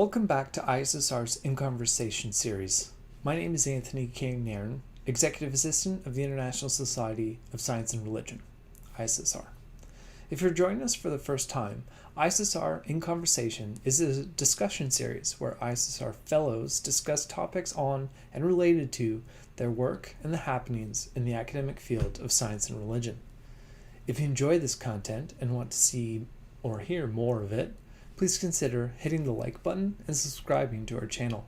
Welcome back to ISSR's In Conversation series. My name is Anthony K. Nairn, Executive Assistant of the International Society of Science and Religion, ISSR. If you're joining us for the first time, ISSR In Conversation is a discussion series where ISSR Fellows discuss topics on and related to their work and the happenings in the academic field of science and religion. If you enjoy this content and want to see or hear more of it, please consider hitting the like button and subscribing to our channel.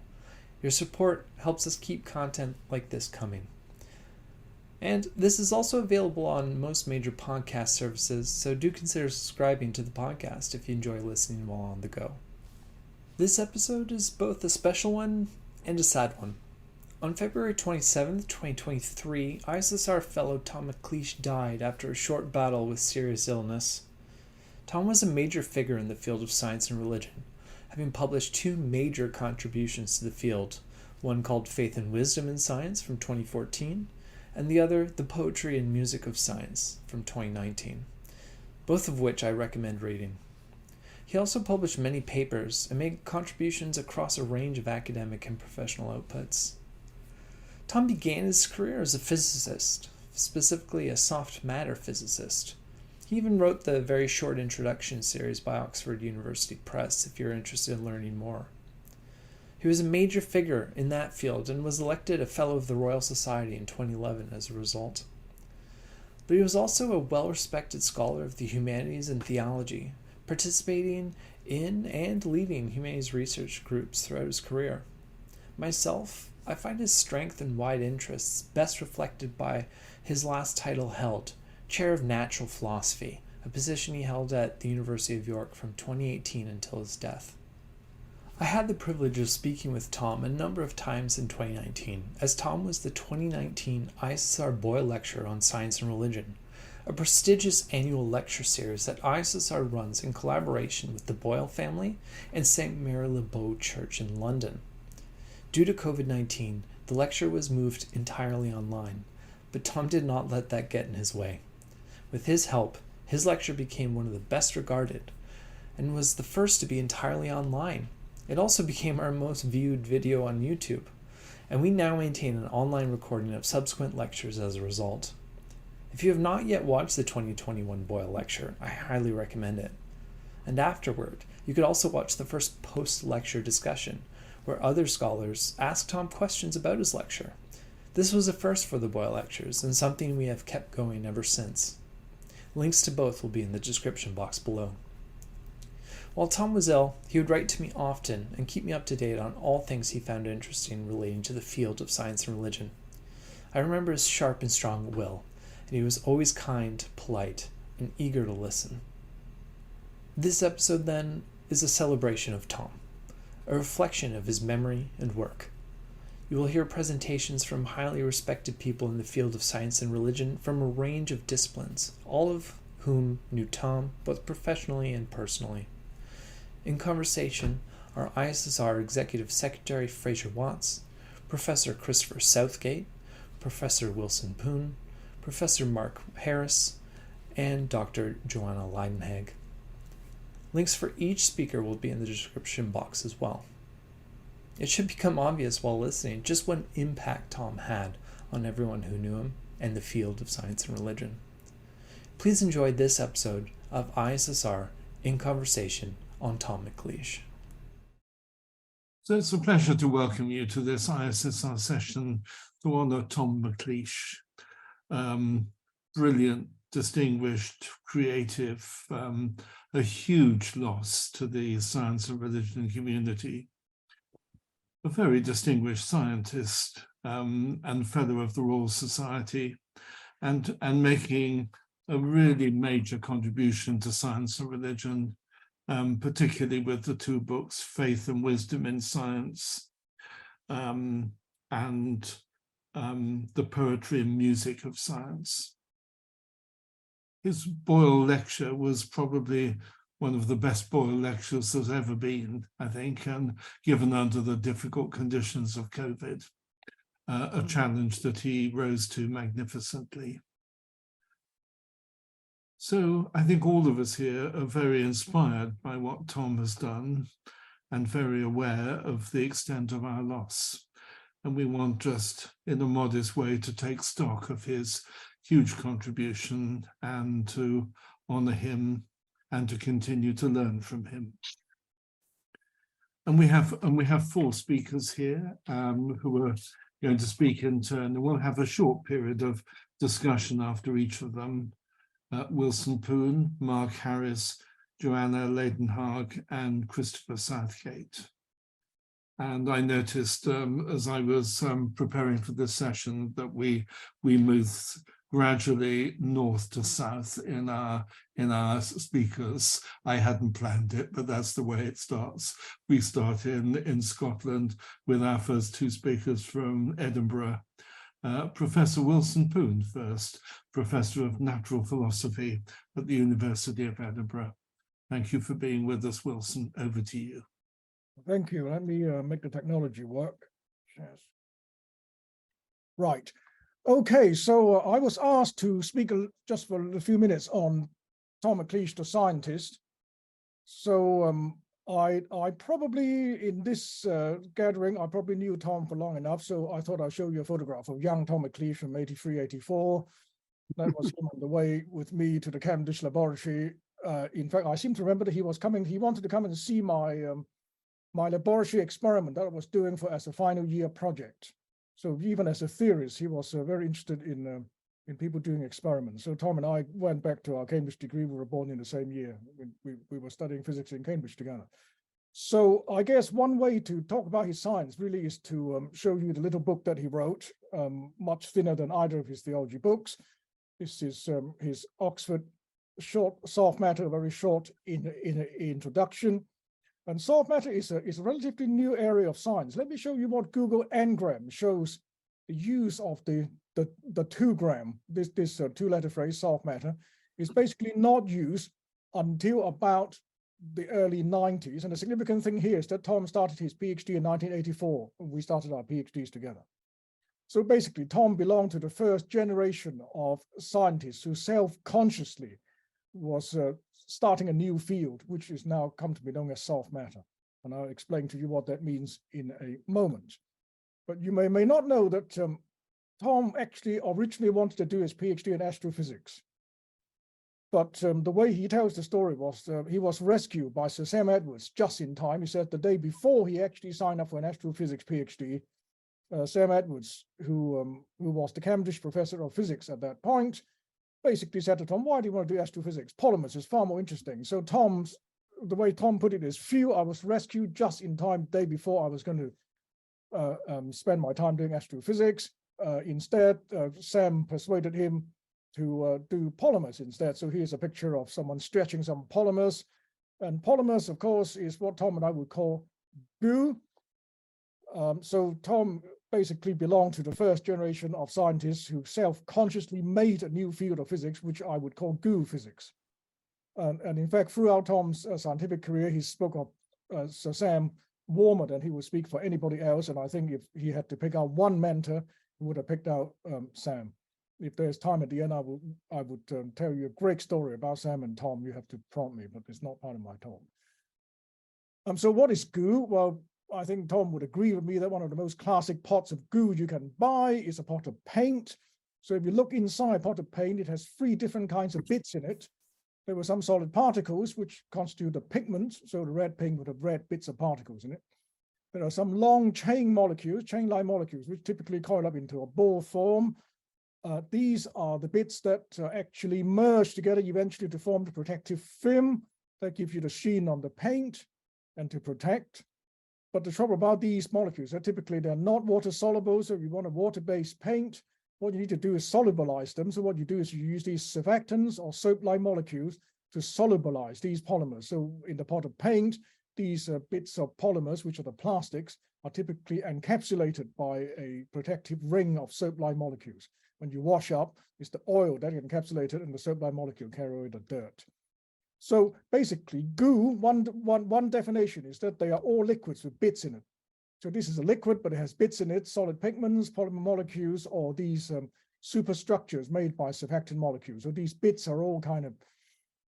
Your support helps us keep content like this coming. And this is also available on most major podcast services, so do consider subscribing to the podcast if you enjoy listening while on the go. This episode is both a special one and a sad one. On February 27th, 2023, ISSR Fellow Tom McLeish died after a short battle with serious illness. Tom was a major figure in the field of science and religion, having published two major contributions to the field, one called Faith and Wisdom in Science from 2014, and the other, The Poetry and Music of Science from 2019, both of which I recommend reading. He also published many papers and made contributions across a range of academic and professional outputs. Tom began his career as a physicist, specifically a soft matter physicist. He even wrote the very short introduction series by Oxford University Press if you're interested in learning more. He was a major figure in that field and was elected a Fellow of the Royal Society in 2011 as a result. But he was also a well-respected scholar of the humanities and theology, participating in and leading humanities research groups throughout his career. Myself, I find his strength and wide interests best reflected by his last title held, Chair of Natural Philosophy, a position he held at the University of York from 2018 until his death. I had the privilege of speaking with Tom a number of times in 2019, as Tom was the 2019 ISSR Boyle Lecture on Science and Religion, a prestigious annual lecture series that ISSR runs in collaboration with the Boyle family and St. Mary Le Beau Church in London. Due to COVID-19, the lecture was moved entirely online, but Tom did not let that get in his way. With his help, his lecture became one of the best regarded and was the first to be entirely online. It also became our most viewed video on YouTube, and we now maintain an online recording of subsequent lectures as a result. If you have not yet watched the 2021 Boyle Lecture, I highly recommend it. And afterward, you could also watch the first post-lecture discussion, where other scholars asked Tom questions about his lecture. This was a first for the Boyle Lectures, and something we have kept going ever since. Links to both will be in the description box below. While Tom was ill, he would write to me often and keep me up to date on all things he found interesting relating to the field of science and religion. I remember his sharp and strong will, and he was always kind, polite, and eager to listen. This episode, then, is a celebration of Tom, a reflection of his memory and work. You will hear presentations from highly respected people in the field of science and religion from a range of disciplines, all of whom knew Tom both professionally and personally. In conversation are ISSR Executive Secretary Fraser Watts, Professor Christopher Southgate, Professor Wilson Poon, Professor Mark Harris, and Dr. Joanna Leidenhag. Links for each speaker will be in the description box as well. It should become obvious while listening just what impact Tom had on everyone who knew him and the field of science and religion. Please enjoy this episode of ISSR In Conversation on Tom McLeish. So it's a pleasure to welcome you to this ISSR session to honour Tom McLeish. Brilliant, distinguished, creative, a huge loss to the science and religion community. A very distinguished scientist and Fellow of the Royal Society, and making a really major contribution to science and religion, particularly with the two books, Faith and Wisdom in Science, and The Poetry and Music of Science. His Boyle Lecture was probably one of the best Boyle lectures there's ever been, I think, and given under the difficult conditions of COVID, a challenge that he rose to magnificently. So I think all of us here are very inspired by what Tom has done, and very aware of the extent of our loss. And we want just in a modest way to take stock of his huge contribution and to honor him and to continue to learn from him. And we have four speakers here who are going to speak in turn. And we'll have a short period of discussion after each of them. Wilson Poon, Mark Harris, Joanna Leidenhag, and Christopher Southgate. And I noticed as I was preparing for this session that we moved gradually north to south in our speakers. I hadn't planned it, but that's the way it starts. We start in Scotland with our first two speakers from Edinburgh. Professor Wilson Poon first, Professor of Natural Philosophy at the University of Edinburgh. Thank you for being with us, Wilson. Over to you. Thank you. Let me make the technology work. Yes. Right. Okay, so I was asked to speak just for a few minutes on Tom McLeish, the scientist. So I probably, in this gathering, I probably knew Tom for long enough, so I thought I'd show you a photograph of young Tom McLeish from 83, 84. That was him on the way with me to the Cavendish laboratory. In fact, I seem to remember that he was coming, he wanted to come and see my my laboratory experiment that I was doing as a final year project. So even as a theorist, he was very interested in people doing experiments. So Tom and I went back to our Cambridge degree. We were born in the same year. We were studying physics in Cambridge together. So I guess one way to talk about his science really is to show you the little book that he wrote, much thinner than either of his theology books. This is his Oxford short soft matter, very short introduction. And soft matter is a relatively new area of science. Let me show you what Google Ngram shows the use of the 2 gram, this two-letter phrase, soft matter, is basically not used until about the early 90s. And the significant thing here is that Tom started his PhD in 1984, and we started our PhDs together. So basically, Tom belonged to the first generation of scientists who self-consciously was starting a new field, which is now come to be known as soft matter. And I'll explain to you what that means in a moment. But you may not know that Tom actually originally wanted to do his PhD in astrophysics. But the way he tells the story was he was rescued by Sir Sam Edwards just in time. He said the day before he actually signed up for an astrophysics PhD, Sam Edwards, who was the Cambridge professor of physics at that point, basically said to Tom, why do you want to do astrophysics? Polymers is far more interesting. So the way Tom put it is, phew, I was rescued just in time the day before I was going to spend my time doing astrophysics. Instead, Sam persuaded him to do polymers instead. So here's a picture of someone stretching some polymers. And polymers, of course, is what Tom and I would call goo. So Tom basically belonged to the first generation of scientists who self-consciously made a new field of physics, which I would call goo physics. And in fact, throughout Tom's scientific career, he spoke of Sir Sam warmer than he would speak for anybody else. And I think if he had to pick out one mentor, he would have picked out Sam. If there's time at the end, I would tell you a great story about Sam and Tom. You have to prompt me, but it's not part of my talk. So what is goo? Well, I think Tom would agree with me that one of the most classic pots of goo you can buy is a pot of paint. So if you look inside a pot of paint, it has 3 different kinds of bits in it. There were some solid particles, which constitute the pigment. So the red paint would have red bits of particles in it. There are some long chain molecules, chain-like molecules, which typically coil up into a ball form. These are the bits that actually merge together eventually to form the protective film that gives you the sheen on the paint and to protect. But the trouble about these molecules are typically they're not water soluble. So if you want a water-based paint, what you need to do is solubilize them. So what you do is you use these surfactants or soap-like molecules to solubilize these polymers. So in the pot of paint, these bits of polymers, which are the plastics, are typically encapsulated by a protective ring of soap-like molecules. When you wash up, it's the oil that encapsulated and the soap-like molecule carry away the dirt. So basically, goo, one definition is that they are all liquids with bits in it. So this is a liquid, but it has bits in it, solid pigments, polymer molecules, or these superstructures made by surfactant molecules. So these bits are all kind of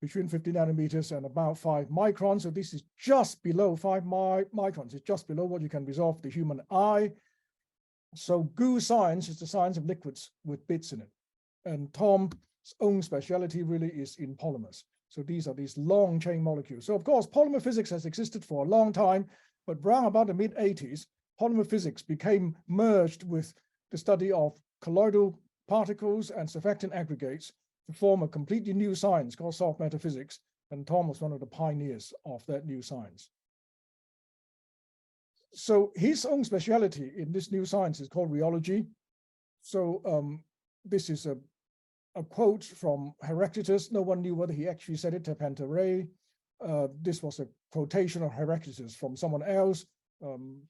between 50 nanometers and about 5 microns. So this is just below 5 microns. It's just below what you can resolve with the human eye. So goo science is the science of liquids with bits in it. And Tom's own specialty really is in polymers. So these are these long chain molecules. So of course, polymer physics has existed for a long time, but around about the mid-80s, polymer physics became merged with the study of colloidal particles and surfactant aggregates to form a completely new science called soft matter physics. And Tom was one of the pioneers of that new science. So his own specialty in this new science is called rheology. So this is a quote from Heraclitus. No one knew whether he actually said it to Pantarei. This was a quotation of Heraclitus from someone else,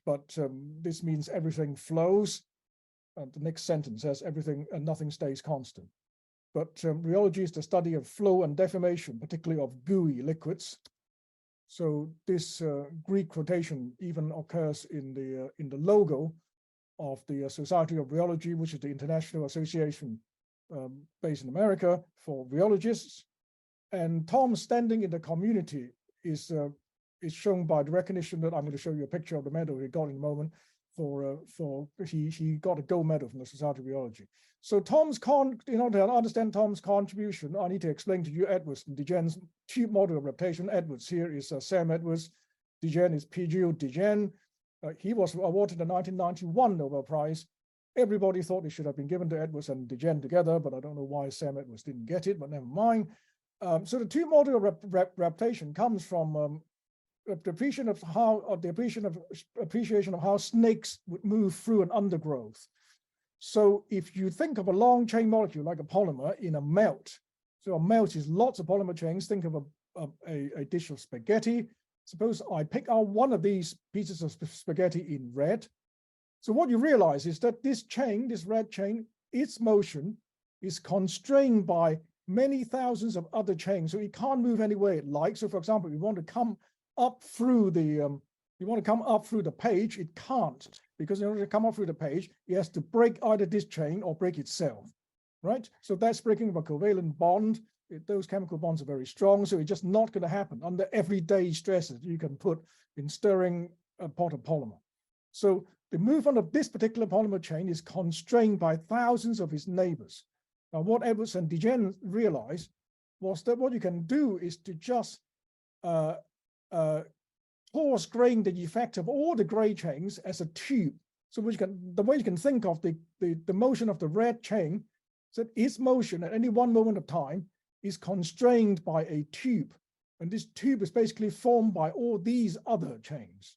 but this means everything flows. The next sentence says everything and nothing stays constant. But rheology is the study of flow and deformation, particularly of gooey liquids. So this Greek quotation even occurs in the logo of the Society of Rheology, which is the international association based in America for rheologists. And Tom's standing in the community is shown by the recognition that I'm going to show you a picture of the medal he got in a moment. He got a gold medal from the Society of Rheology. So in order to understand Tom's contribution, I need to explain to you Edwards and Degen's tube model of reptation. Edwards here is Sam Edwards. Degen is P.G. Degen. He was awarded the 1991 Nobel Prize. Everybody thought it should have been given to Edwards and Degen together, but I don't know why Sam Edwards didn't get it, but never mind. So the tube model of reptation comes from the appreciation of how snakes would move through an undergrowth. So if you think of a long chain molecule like a polymer in a melt, so a melt is lots of polymer chains. Think of a dish of spaghetti. Suppose I pick out one of these pieces of spaghetti in red. So what you realize is that this chain, this red chain, its motion is constrained by many thousands of other chains. So it can't move any way it likes. So for example, you want to come up through the page, it can't, because in order to come up through the page, it has to break either this chain or break itself, right? So that's breaking of a covalent bond. Those chemical bonds are very strong, so it's just not going to happen under everyday stresses you can put in stirring a pot of polymer. So the movement of this particular polymer chain is constrained by thousands of its neighbors. Now, what Edwards and Degen realized was that what you can do is to just coarse grain the effect of all the gray chains as a tube. So the way you can think of the motion of the red chain, so that its motion at any one moment of time is constrained by a tube. And this tube is basically formed by all these other chains.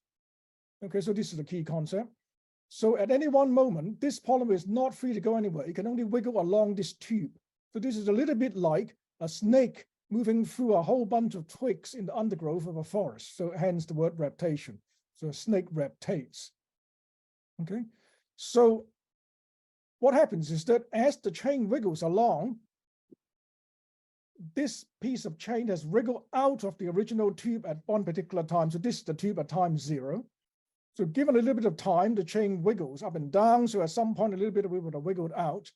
Okay, so this is the key concept. So at any one moment, this polymer is not free to go anywhere. It can only wiggle along this tube. So this is a little bit like a snake moving through a whole bunch of twigs in the undergrowth of a forest. So hence the word reptation. So a snake reptates. Okay, so what happens is that as the chain wiggles along, this piece of chain has wriggled out of the original tube at one particular time. So this is the tube at time 0. So given a little bit of time, the chain wiggles up and down. So at some point, a little bit of it would have wiggled out.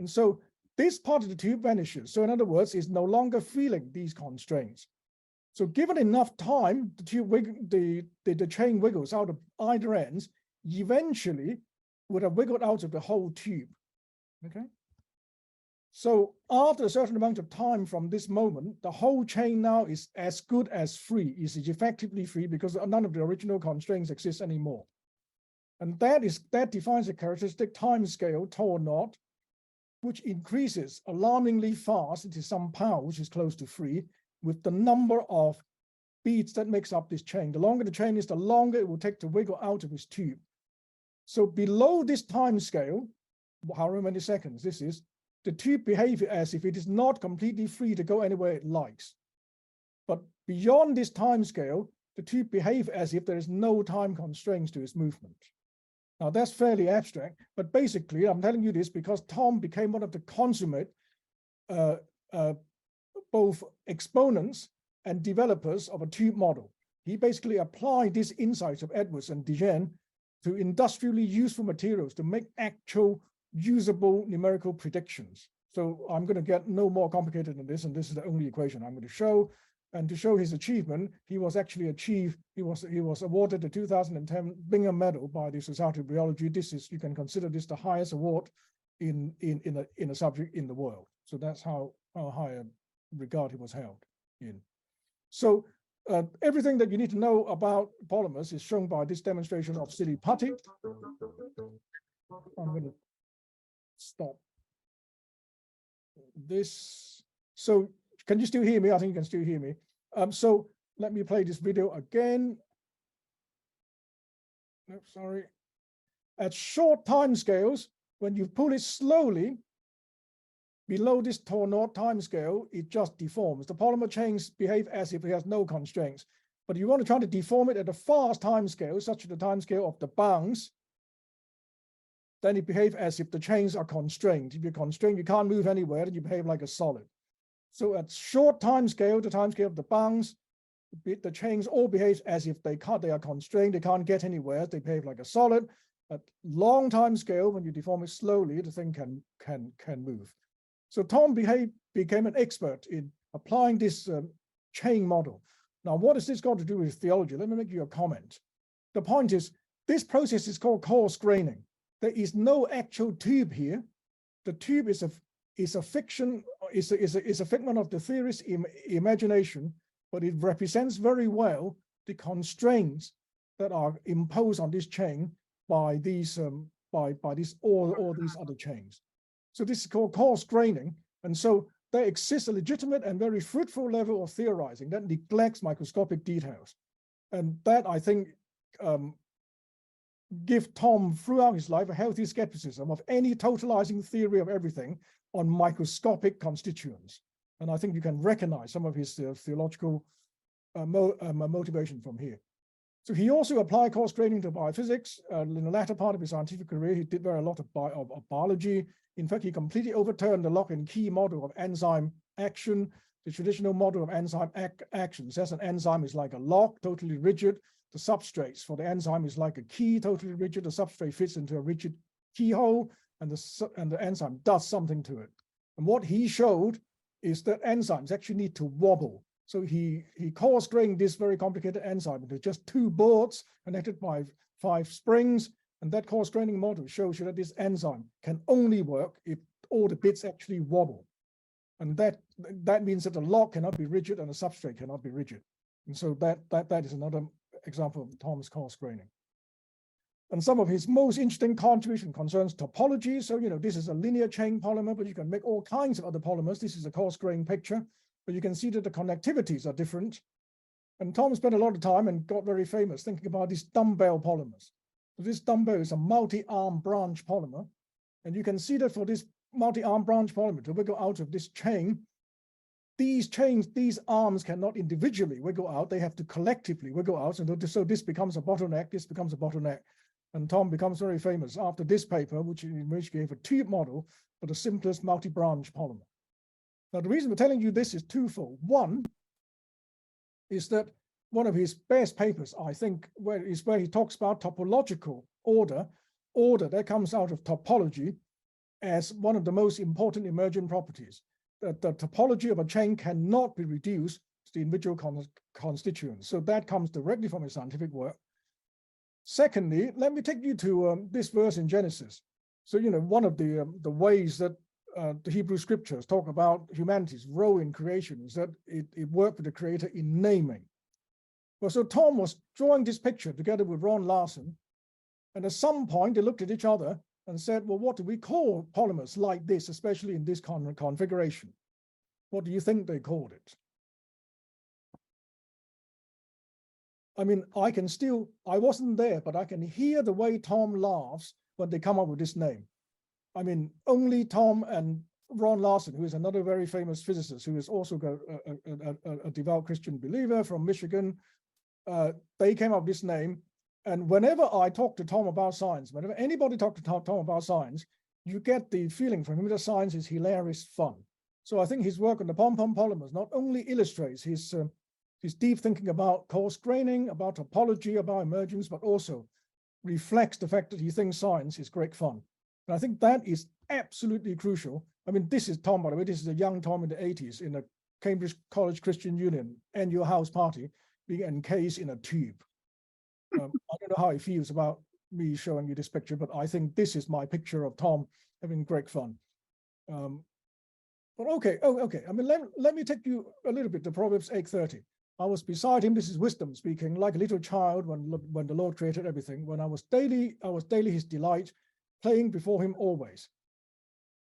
And so this part of the tube vanishes. So in other words, it's no longer feeling these constraints. So given enough time, the chain wiggles out of either ends, eventually would have wiggled out of the whole tube. Okay. So after a certain amount of time from this moment, the whole chain now is as good as free, is effectively free because none of the original constraints exist anymore. And that defines a characteristic time scale, tau naught, which increases alarmingly fast into some power, which is close to free, with the number of beats that makes up this chain. The longer the chain is, the longer it will take to wiggle out of this tube. So below this time scale, however many seconds this is, the tube behaves as if it is not completely free to go anywhere it likes. But beyond this time scale, the tube behaves as if there is no time constraints to its movement. Now that's fairly abstract, but basically I'm telling you this because Tom became one of the consummate both exponents and developers of a tube model. He basically applied these insights of Edwards and Degen to industrially useful materials to make actual usable numerical predictions. So I'm going to get no more complicated than this, and this is the only equation I'm going to show. And to show his achievement, he was awarded the 2010 Bingham Medal by the Society of Biology. This is, you can consider this the highest award in a subject in the world. So that's how high a regard he was held in. So everything that you need to know about polymers is shown by this demonstration of silly putty. I'm going to stop this. So can you still hear me? I think you can still hear me. So let me play this video again. No, sorry. At short time scales, when you pull it slowly, below this tau naught time scale, it just deforms. The polymer chains behave as if it has no constraints. But you want to try to deform it at a fast time scale, such as the time scale of the bounce, then it behaves as if the chains are constrained. If you're constrained, you can't move anywhere, then you behave like a solid. So at short time scale, the time scale of the bounce, the chains all behave as if they are constrained, they can't get anywhere, they behave like a solid. At long time scale, when you deform it slowly, the thing can move. So Tom became an expert in applying this chain model. Now, what has this got to do with theology? Let me make you a comment. The point is, this process is called coarse graining. There is no actual tube here. The tube is a fiction, is a figment of the theorist's imagination, but it represents very well the constraints that are imposed on this chain by these all these other chains. So this is called coarse graining, and so there exists a legitimate and very fruitful level of theorizing that neglects microscopic details, and that I think give Tom throughout his life a healthy skepticism of any totalizing theory of everything on microscopic constituents. And I think you can recognize some of his theological motivation from here. So he also applied coarse graining to biophysics. In the latter part of his scientific career, he did a lot of biology. In fact, he completely overturned the lock and key model of enzyme action. The traditional model of enzyme action says an enzyme is like a lock, totally rigid. The substrates for the enzyme is like a key, totally rigid. The substrate fits into a rigid keyhole, and the enzyme does something to it. And what he showed is that enzymes actually need to wobble. So he coarse grained this very complicated enzyme into just 2 boards connected by 5 springs. And that coarse graining model shows you that this enzyme can only work if all the bits actually wobble. And that means that the lock cannot be rigid and the substrate cannot be rigid. And so that is another example of Tom's coarse graining. And some of his most interesting contribution concerns topology. So, this is a linear chain polymer, but you can make all kinds of other polymers. This is a coarse grained picture, but you can see that the connectivities are different. And Tom spent a lot of time and got very famous thinking about these dumbbell polymers. So this dumbbell is a multi-arm branch polymer. And you can see that for this multi-arm branch polymer to wiggle out of this chain, these arms cannot individually wiggle out. They have to collectively wiggle out. And so this becomes a bottleneck. This becomes a bottleneck. And Tom becomes very famous after this paper, in which gave a tube model for the simplest multi-branch polymer. Now, the reason for telling you this is twofold. One is that one of his best papers, I think, where he talks about topological order that comes out of topology as one of the most important emergent properties. That the topology of a chain cannot be reduced to the individual constituents. So that comes directly from his scientific work. Secondly, let me take you to this verse in Genesis. So, one of the ways that the Hebrew scriptures talk about humanity's role in creation is that it worked with the creator in naming. Well, so Tom was drawing this picture together with Ron Larson. And at some point, they looked at each other and said, well, what do we call polymers like this, especially in this configuration? What do you think they called it? I mean, I wasn't there, but I can hear the way Tom laughs when they come up with this name. I mean, only Tom and Ron Larson, who is another very famous physicist, who is also a devout Christian believer from Michigan, they came up with this name. And whenever I talk to Tom about science, whenever anybody talks to Tom about science, you get the feeling from him that science is hilarious fun. So I think his work on the pom-pom polymers not only illustrates his deep thinking about coarse graining, about topology, about emergence, but also reflects the fact that he thinks science is great fun. And I think that is absolutely crucial. I mean, this is Tom, by the way, this is a young Tom in the 80s in a Cambridge College Christian Union annual house party being encased in a tube. I don't know how he feels about me showing you this picture, but I think this is my picture of Tom having great fun. But okay, I mean, let me take you a little bit to Proverbs 8:30. I was beside him, this is wisdom speaking, like a little child when the Lord created everything. When I was daily his delight, playing before him always.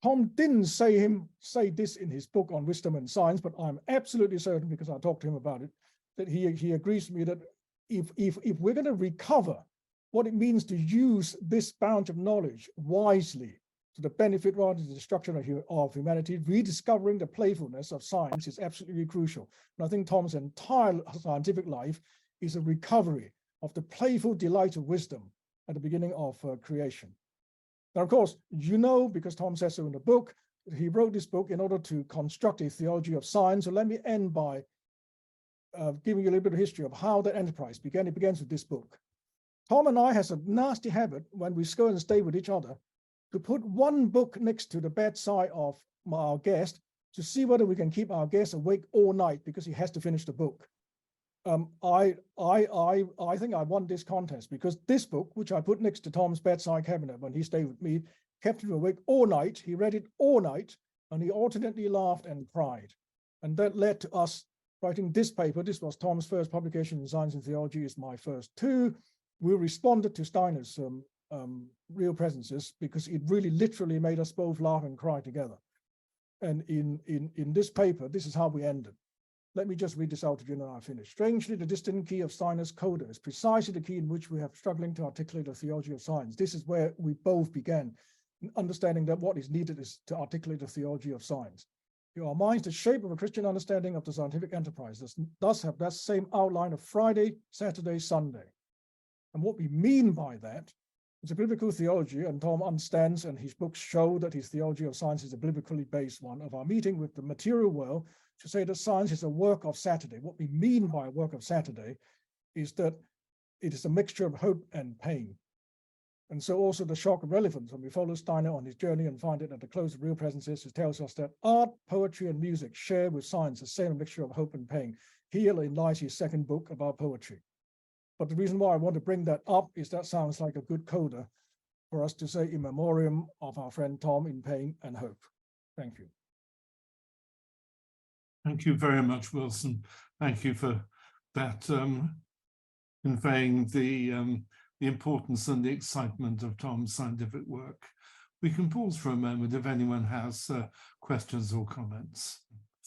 Tom didn't say this in his book on wisdom and science, but I'm absolutely certain, because I talked to him about it, that he agrees with me that if we're going to recover what it means to use this bounty of knowledge wisely to the benefit rather than the destruction of humanity, rediscovering the playfulness of science is absolutely crucial. And I think Tom's entire scientific life is a recovery of the playful delight of wisdom at the beginning of creation. Now, of course, you know, because Tom says so in the book, he wrote this book in order to construct a theology of science. So let me end by giving you a little bit of history of how that enterprise began. It begins with this book. Tom and I has a nasty habit when we go and stay with each other to put one book next to the bedside of our guest to see whether we can keep our guest awake all night because he has to finish the book. I think I won this contest because this book, which I put next to Tom's bedside cabinet when he stayed with me, kept him awake all night. He read it all night, and he alternately laughed and cried. And that led to us writing this paper. This was Tom's first publication in Science and Theology. It's my first two. We responded to Steiner's real presences because it really literally made us both laugh and cry together. And in this paper, this is how we ended. Let me just read this out to you and then I'll finish. Strangely, the distant key of Steiner's coda is precisely the key in which we have struggling to articulate a theology of science. This is where we both began, understanding that what is needed is to articulate a theology of science. Our minds, the shape of a Christian understanding of the scientific enterprise, thus have that same outline of Friday, Saturday, Sunday. And what we mean by that is a biblical theology, and Tom understands, and his books show that his theology of science is a biblically based one, of our meeting with the material world to say that science is a work of Saturday. What we mean by a work of Saturday is that it is a mixture of hope and pain. And so also the shock of relevance, when we follow Steiner on his journey and find it at the close of real presences, it tells us that art, poetry, and music share with science the same mixture of hope and pain. Herein lies his second book about poetry. But the reason why I want to bring that up is that sounds like a good coda for us to say in memoriam of our friend Tom in pain and hope. Thank you. Thank you very much, Wilson. Thank you for that, conveying the importance and the excitement of Tom's scientific work. We can pause for a moment if anyone has questions or comments.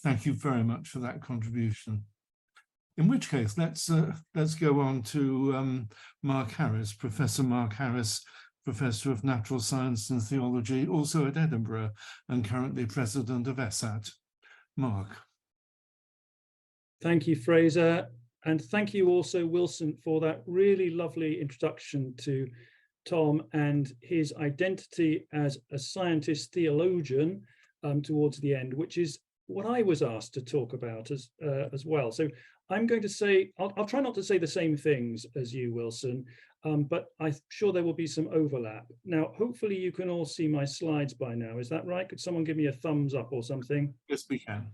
Thank you very much for that contribution. In which case, let's go on to Mark Harris, Professor Mark Harris, Professor of Natural Science and Theology, also at Edinburgh, and currently President of ESSAT. Mark. Thank you, Fraser. And thank you also, Wilson, for that really lovely introduction to Tom and his identity as a scientist theologian towards the end, which is what I was asked to talk about as well. So I'm going to say, I'll try not to say the same things as you, Wilson, but I'm sure there will be some overlap. Now, hopefully you can all see my slides by now. Is that right? Could someone give me a thumbs up or something? Yes, we can.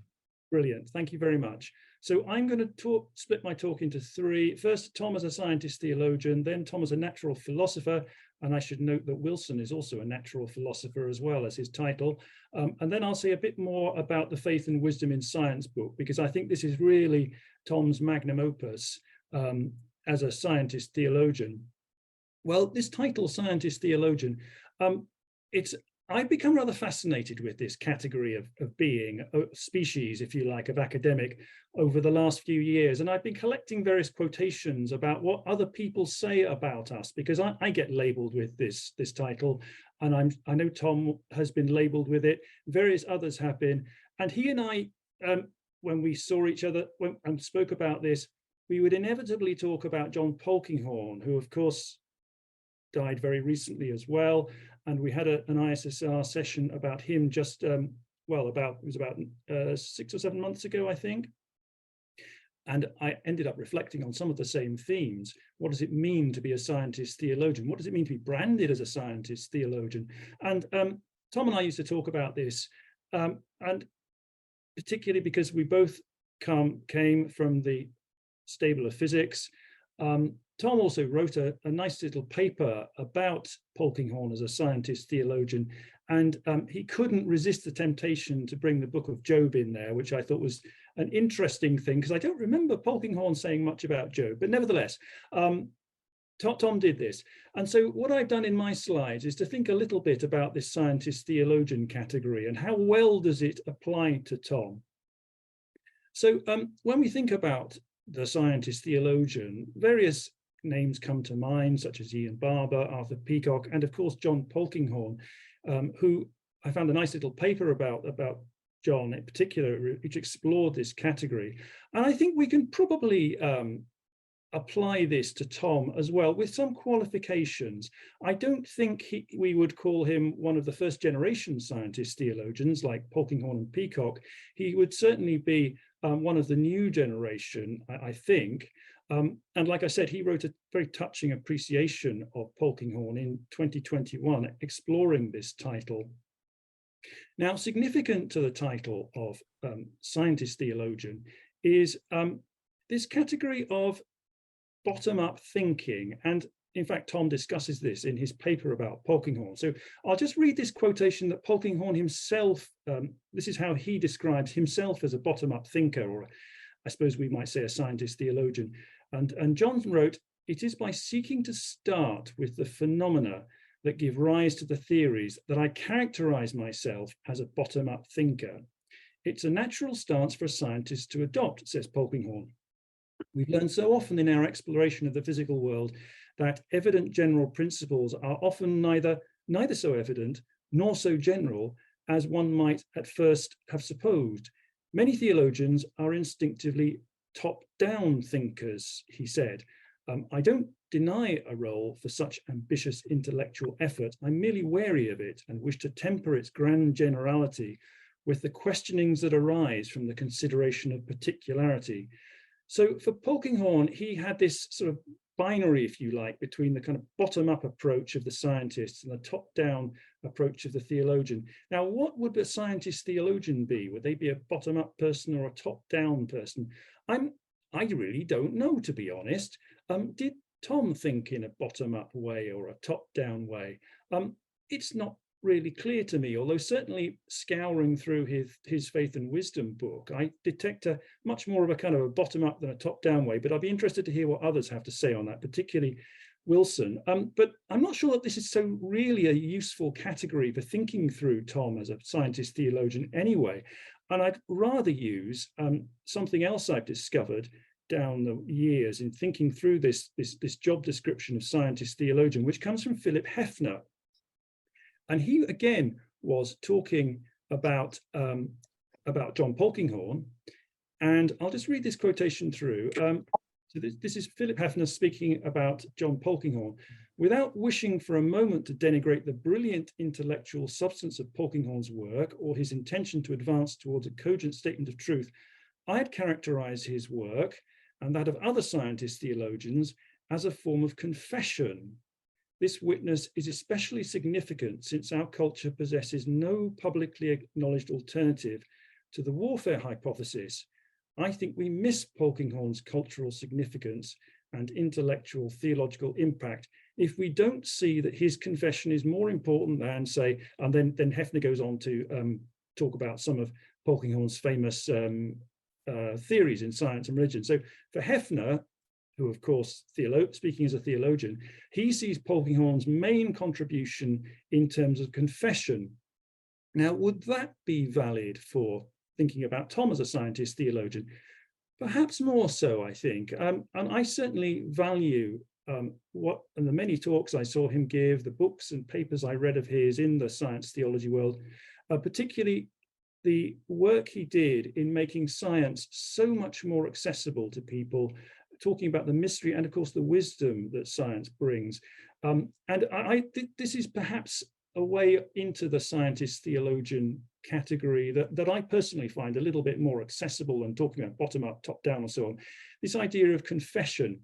Brilliant. Thank you very much. So I'm going to split my talk into three. First, Tom as a scientist theologian, then Tom as a natural philosopher. And I should note that Wilson is also a natural philosopher as well as his title. And then I'll say a bit more about the Faith and Wisdom in Science book, because I think this is really Tom's magnum opus as a scientist theologian. Well, this title, scientist theologian, I've become rather fascinated with this category of being, a species, if you like, of academic over the last few years. And I've been collecting various quotations about what other people say about us, because I get labeled with this title. And I know Tom has been labeled with it. Various others have been. And he and I, when we saw each other and spoke about this, we would inevitably talk about John Polkinghorne, who, of course, died very recently as well. And we had an ISSR session about him just, it was about 6 or 7 months ago, I think. And I ended up reflecting on some of the same themes. What does it mean to be a scientist theologian? What does it mean to be branded as a scientist theologian? And Tom and I used to talk about this, and particularly because we both came from the stable of physics. Tom also wrote a nice little paper about Polkinghorne as a scientist theologian, and he couldn't resist the temptation to bring the book of Job in there, which I thought was an interesting thing, because I don't remember Polkinghorne saying much about Job, but nevertheless, Tom did this. And so what I've done in my slides is to think a little bit about this scientist theologian category and how well does it apply to Tom. So when we think about the scientist theologian, various names come to mind, such as Ian Barber, Arthur Peacock, and of course, John Polkinghorne, who I found a nice little paper about John in particular, which explored this category. And I think we can probably apply this to Tom as well, with some qualifications. I don't think we would call him one of the first generation scientist theologians like Polkinghorne and Peacock. He would certainly be one of the new generation, I think. And like I said, he wrote a very touching appreciation of Polkinghorne in 2021, exploring this title. Now, significant to the title of scientist theologian is this category of bottom-up thinking. And in fact, Tom discusses this in his paper about Polkinghorne. So I'll just read this quotation that Polkinghorne himself, this is how he describes himself as a bottom-up thinker, or I suppose we might say a scientist theologian. And John wrote, "It is by seeking to start with the phenomena that give rise to the theories that I characterize myself as a bottom-up thinker. It's a natural stance for a scientist to adopt," says Polkinghorne. "We've learned so often in our exploration of the physical world that evident general principles are often neither so evident nor so general as one might at first have supposed. Many theologians are instinctively top-down thinkers," he said. "I don't deny a role for such ambitious intellectual effort. I'm merely wary of it and wish to temper its grand generality with the questionings that arise from the consideration of particularity." So for Polkinghorne, he had this sort of binary, if you like, between the kind of bottom-up approach of the scientist and the top-down approach of the theologian. Now, what would a scientist theologian be? Would they be a bottom-up person or a top-down person? I really don't know, to be honest. Did Tom think in a bottom-up way or a top-down way? It's not really clear to me, although certainly scouring through his Faith and Wisdom book, I detect a much more of a kind of a bottom-up than a top-down way, but I'll be interested to hear what others have to say on that, particularly Wilson. But I'm not sure that this is so really a useful category for thinking through Tom as a scientist theologian anyway. And I'd rather use something else I've discovered down the years in thinking through this job description of scientist theologian, which comes from Philip Hefner. And he, again, was talking about John Polkinghorne. And I'll just read this quotation through. So this is Philip Hefner speaking about John Polkinghorne. "Without wishing for a moment to denigrate the brilliant intellectual substance of Polkinghorne's work or his intention to advance towards a cogent statement of truth, I'd characterize his work and that of other scientist theologians as a form of confession. This witness is especially significant since our culture possesses no publicly acknowledged alternative to the warfare hypothesis. I think we miss Polkinghorne's cultural significance and intellectual theological impact if we don't see that his confession is more important than, say," and then Hefner goes on to talk about some of Polkinghorne's famous theories in science and religion. So for Hefner, who of course, speaking as a theologian, he sees Polkinghorne's main contribution in terms of confession. Now, would that be valid for thinking about Tom as a scientist theologian? Perhaps more so, I think. And I certainly value and the many talks I saw him give, the books and papers I read of his in the science theology world, particularly the work he did in making science so much more accessible to people, talking about the mystery and of course the wisdom that science brings. And this is perhaps a way into the scientist theologian category that I personally find a little bit more accessible than talking about bottom up, top down, and so on. This idea of confession.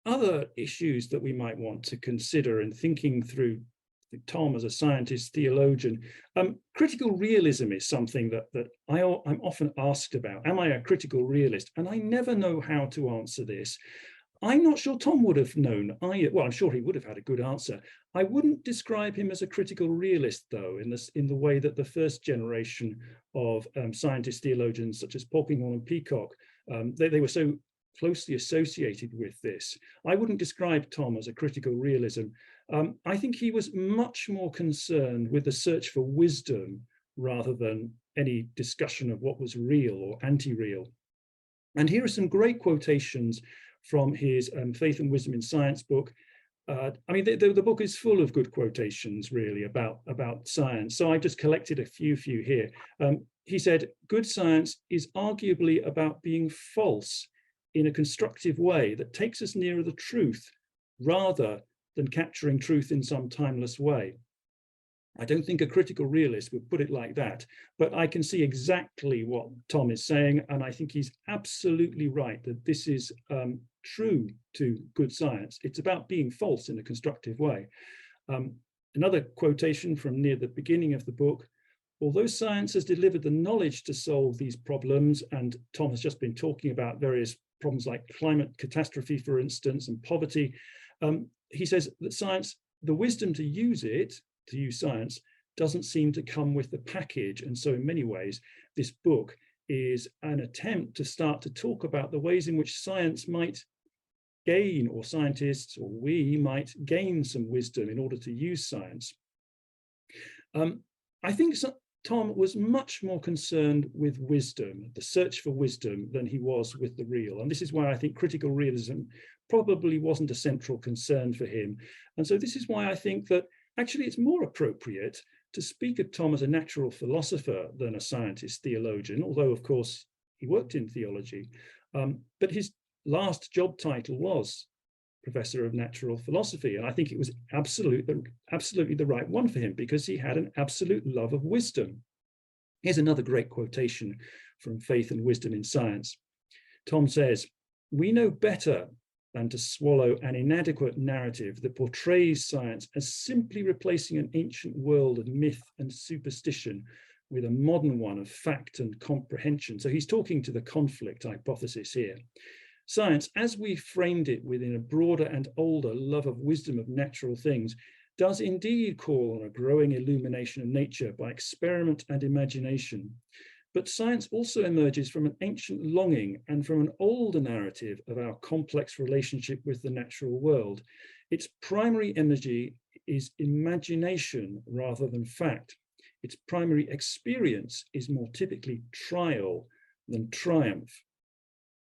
Other issues that we might want to consider in thinking through Tom as a scientist theologian. Critical realism is something that I'm often asked about. Am I a critical realist? And I never know how to answer this. I'm not sure Tom would have known. Well, I'm sure he would have had a good answer. I wouldn't describe him as a critical realist, though, in the way that the first generation of scientist theologians, such as Polkinghorne and Peacock, they were so closely associated with this. I wouldn't describe Tom as a critical realism. I think he was much more concerned with the search for wisdom rather than any discussion of what was real or anti-real. And here are some great quotations from his Faith and Wisdom in Science book. I mean, the book is full of good quotations, really, about science. So I just collected a few here. He said, "Good science is arguably about being false in a constructive way that takes us nearer the truth, rather than capturing truth in some timeless way." I don't think a critical realist would put it like that, but I can see exactly what Tom is saying, and I think he's absolutely right that this is true to good science. It's about being false in a constructive way. Another quotation from near the beginning of the book: "Although science has delivered the knowledge to solve these problems," and Tom has just been talking about various problems like climate catastrophe, for instance, and poverty, he says that science, the wisdom to use science, doesn't seem to come with the package. And so in many ways, this book is an attempt to start to talk about the ways in which science might gain, or scientists, or we might gain some wisdom in order to use science. I think Tom was much more concerned with wisdom, the search for wisdom, than he was with the real. And this is why I think critical realism probably wasn't a central concern for him. And so this is why I think that actually it's more appropriate to speak of Tom as a natural philosopher than a scientist theologian, although of course he worked in theology. But his last job title was Professor of Natural Philosophy. And I think it was absolutely the right one for him, because he had an absolute love of wisdom. Here's another great quotation from Faith and Wisdom in Science. Tom says, "We know better than to swallow an inadequate narrative that portrays science as simply replacing an ancient world of myth and superstition with a modern one of fact and comprehension." So he's talking to the conflict hypothesis here. "Science, as we framed it within a broader and older love of wisdom of natural things, does indeed call on a growing illumination of nature by experiment and imagination. But science also emerges from an ancient longing and from an older narrative of our complex relationship with the natural world. Its primary energy is imagination rather than fact. Its primary experience is more typically trial than triumph."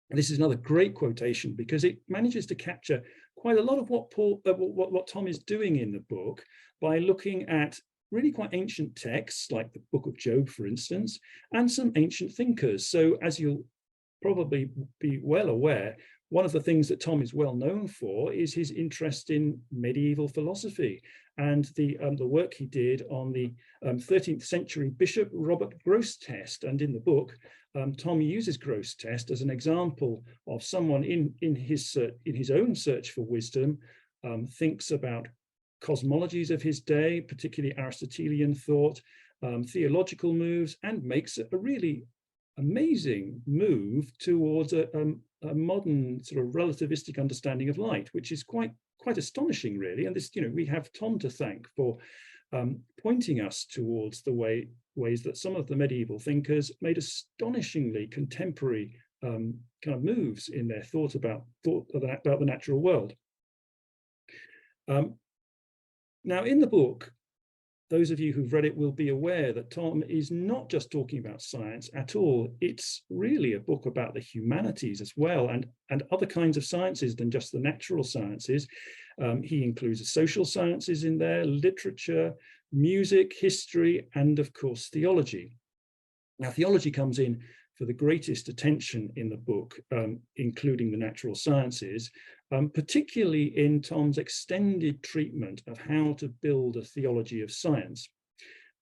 This is another great quotation because it manages to capture quite a lot of what Tom is doing in the book by looking at really quite ancient texts, like the Book of Job, for instance, and some ancient thinkers. So as you'll probably be well aware, one of the things that Tom is well known for is his interest in medieval philosophy and the work he did on the 13th century Bishop Robert Grosseteste. And in the book, Tom uses Grosseteste as an example of someone in his own search for wisdom, thinks about cosmologies of his day, particularly Aristotelian thought, theological moves, and makes a really amazing move towards a modern sort of relativistic understanding of light, which is quite astonishing, really. And this, we have Tom to thank for pointing us towards the ways that some of the medieval thinkers made astonishingly contemporary kind of moves in their thought about the natural world. Now, in the book, those of you who've read it will be aware that Tom is not just talking about science at all. It's really a book about the humanities as well, and other kinds of sciences than just the natural sciences. He includes the social sciences in there, literature, music, history, and of course, theology. Now, theology comes in for the greatest attention in the book, including the natural sciences. particularly in Tom's extended treatment of how to build a theology of science.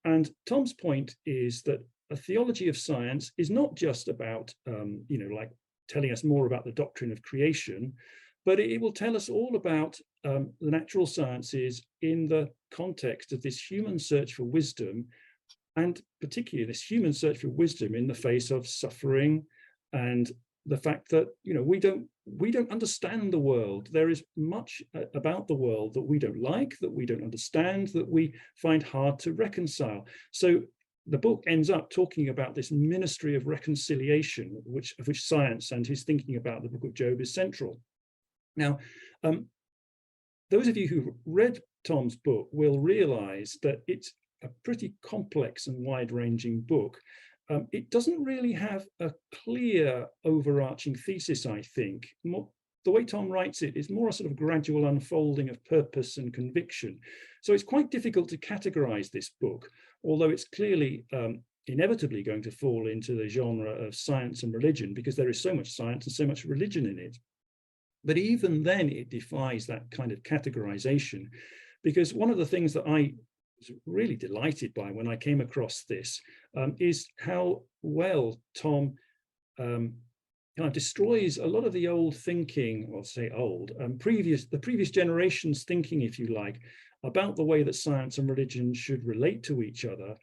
And Tom's point is that a theology of science is not just about, like telling us more about the doctrine of creation, but it will tell us all about the natural sciences in the context of this human search for wisdom, and particularly this human search for wisdom in the face of suffering and the fact that we don't understand the world. There is much about the world that we don't like, that we don't understand, that we find hard to reconcile. So the book ends up talking about this ministry of reconciliation, of which science and his thinking about the book of Job is central. Now, those of you who read Tom's book will realize that it's a pretty complex and wide-ranging book. It doesn't really have a clear overarching thesis, I think. The way Tom writes it is more a sort of gradual unfolding of purpose and conviction. So it's quite difficult to categorize this book, although it's clearly inevitably going to fall into the genre of science and religion, because there is so much science and so much religion in it. But even then, it defies that kind of categorization, because one of the things that I was really delighted by when I came across this is how well Tom kind of destroys a lot of the old thinking, or say old, the previous generation's thinking, if you like, about the way that science and religion should relate to each other,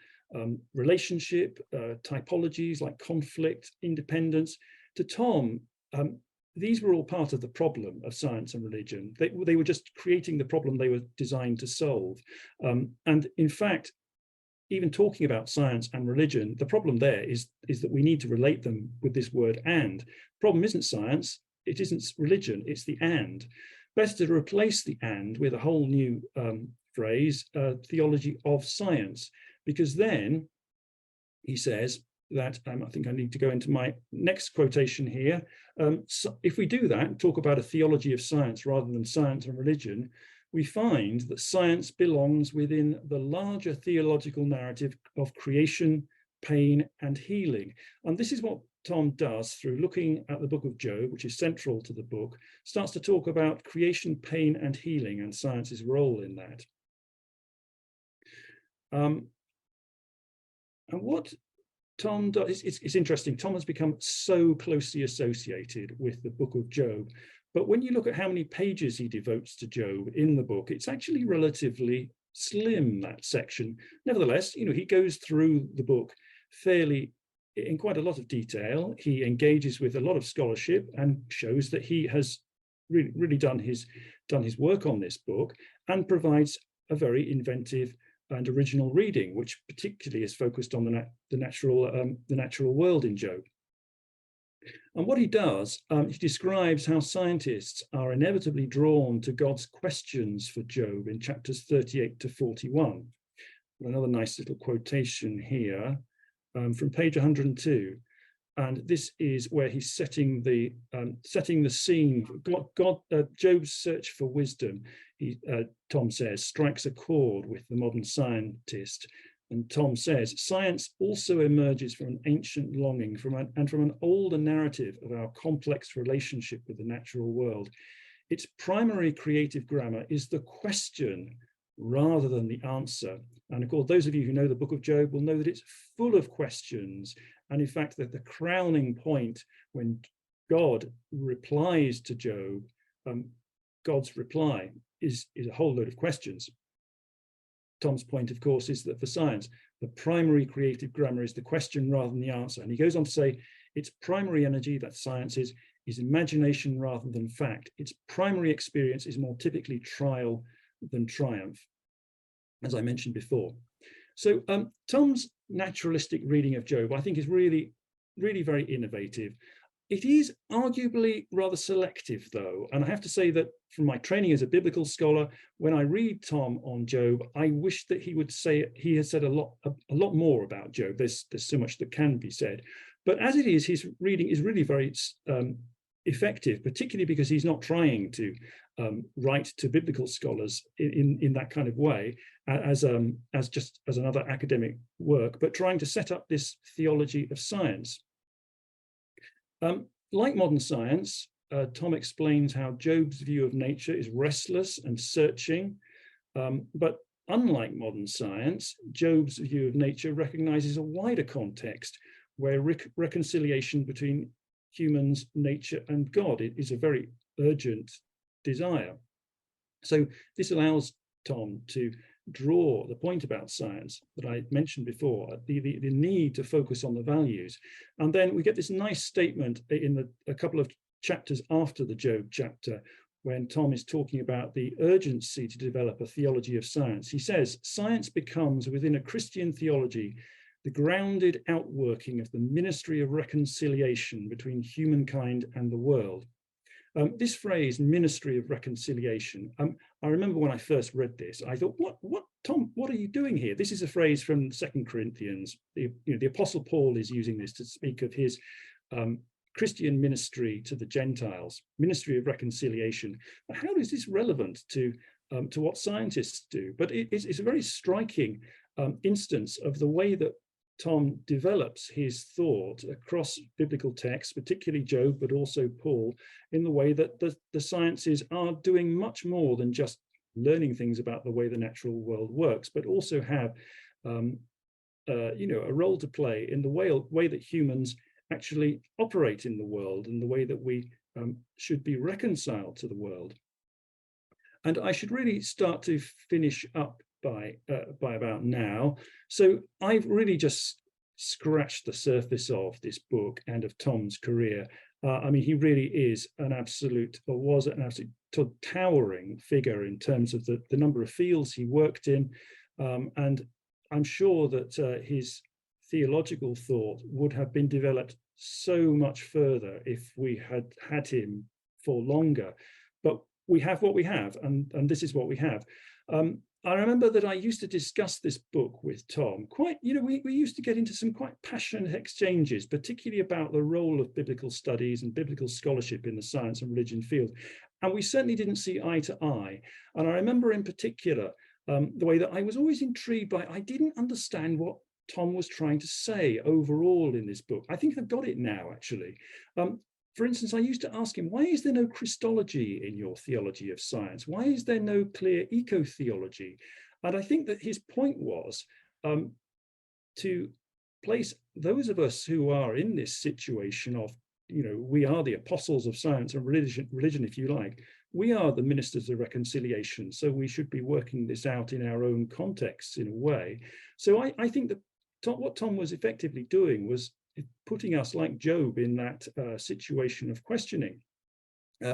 relationship, typologies like conflict, independence. To Tom, these were all part of the problem of science and religion. They were just creating the problem they were designed to solve. And in fact, even talking about science and religion, the problem there is that we need to relate them with this word and. The problem isn't science, it isn't religion, it's the and. Better to replace the and with a whole new phrase, theology of science, because then he says that, I think I need to go into my next quotation here. So if we do that, talk about a theology of science rather than science and religion, we find that science belongs within the larger theological narrative of creation, pain, and healing. And this is what Tom does through looking at the book of Job, which is central to the book, starts to talk about creation, pain, and healing, and science's role in that. And what Tom does, it's interesting, Tom has become so closely associated with the book of Job, but when you look at how many pages he devotes to Job in the book, it's actually relatively slim, that section. Nevertheless, he goes through the book in quite a lot of detail. He engages with a lot of scholarship and shows that he has really done his work on this book, and provides a very inventive and original reading, which particularly is focused on the natural world in Job. And what he does, he describes how scientists are inevitably drawn to God's questions for Job in chapters 38 to 41. Another nice little quotation here from page 102. And this is where he's setting the scene. Job's search for wisdom, Tom says, strikes a chord with the modern scientist. And Tom says, science also emerges from an ancient longing and from an older narrative of our complex relationship with the natural world. Its primary creative grammar is the question rather than the answer. And of course, those of you who know the book of Job will know that it's full of questions. And in fact, that the crowning point when God replies to Job, God's reply is a whole load of questions. Tom's point, of course, is that for science, the primary creative grammar is the question rather than the answer. And he goes on to say, its primary energy, that science is imagination rather than fact. Its primary experience is more typically trial than triumph, as I mentioned before. So Tom's naturalistic reading of Job, I think, is really, really very innovative. It is arguably rather selective, though, and I have to say that from my training as a biblical scholar, when I read Tom on Job, I wish that he would say he has said a lot more about Job. There's so much that can be said, but as it is, his reading is really very effective, particularly because he's not trying to write to biblical scholars in that kind of way as another academic work, but trying to set up this theology of science. Like modern science, Tom explains how Job's view of nature is restless and searching, but unlike modern science, Job's view of nature recognizes a wider context where reconciliation between humans, nature, and God is a very urgent desire. So this allows Tom to draw the point about science that I mentioned before, the need to focus on the values. And then we get this nice statement in a couple of chapters after the Job chapter, when Tom is talking about the urgency to develop a theology of science. He says, science becomes, within a Christian theology, the grounded outworking of the ministry of reconciliation between humankind and the world. This phrase, ministry of reconciliation, I remember when I first read this, I thought, what, Tom, what are you doing here? This is a phrase from 2 Corinthians. The Apostle Paul is using this to speak of his Christian ministry to the Gentiles, ministry of reconciliation. How is this relevant to what scientists do? But it's a very striking instance of the way that Tom develops his thought across biblical texts, particularly Job, but also Paul, in the way that the sciences are doing much more than just learning things about the way the natural world works, but also have a role to play in the way that humans actually operate in the world and the way that we should be reconciled to the world. And I should really start to finish up by about now. So I've really just scratched the surface of this book and of Tom's career. I mean, he really is an absolute, or was an absolute towering figure in terms of the number of fields he worked in. And I'm sure that his theological thought would have been developed so much further if we had had him for longer. But we have what we have, and this is what we have. I remember that I used to discuss this book with Tom quite, we used to get into some quite passionate exchanges, particularly about the role of biblical studies and biblical scholarship in the science and religion field. And we certainly didn't see eye to eye. And I remember in particular, the way that I was always intrigued by, I didn't understand what Tom was trying to say overall in this book. I think I've got it now, actually. For instance, I used to ask him, why is there no Christology in your theology of science? Why is there no clear eco-theology? And I think that his point was to place those of us who are in this situation of, we are the apostles of science and religion, if you like. We are the ministers of reconciliation, so we should be working this out in our own contexts in a way. So I think that what Tom was effectively doing was putting us, like Job, in that situation of questioning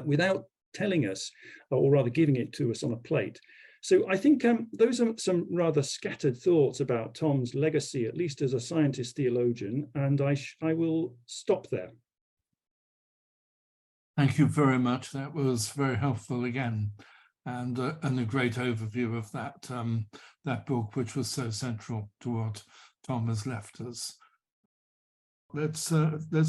without telling us, or rather giving it to us on a plate. So I think those are some rather scattered thoughts about Tom's legacy, at least as a scientist theologian, and I will stop there. Thank you very much. That was very helpful again, and a great overview of that book, which was so central to what Tom has left us. Let's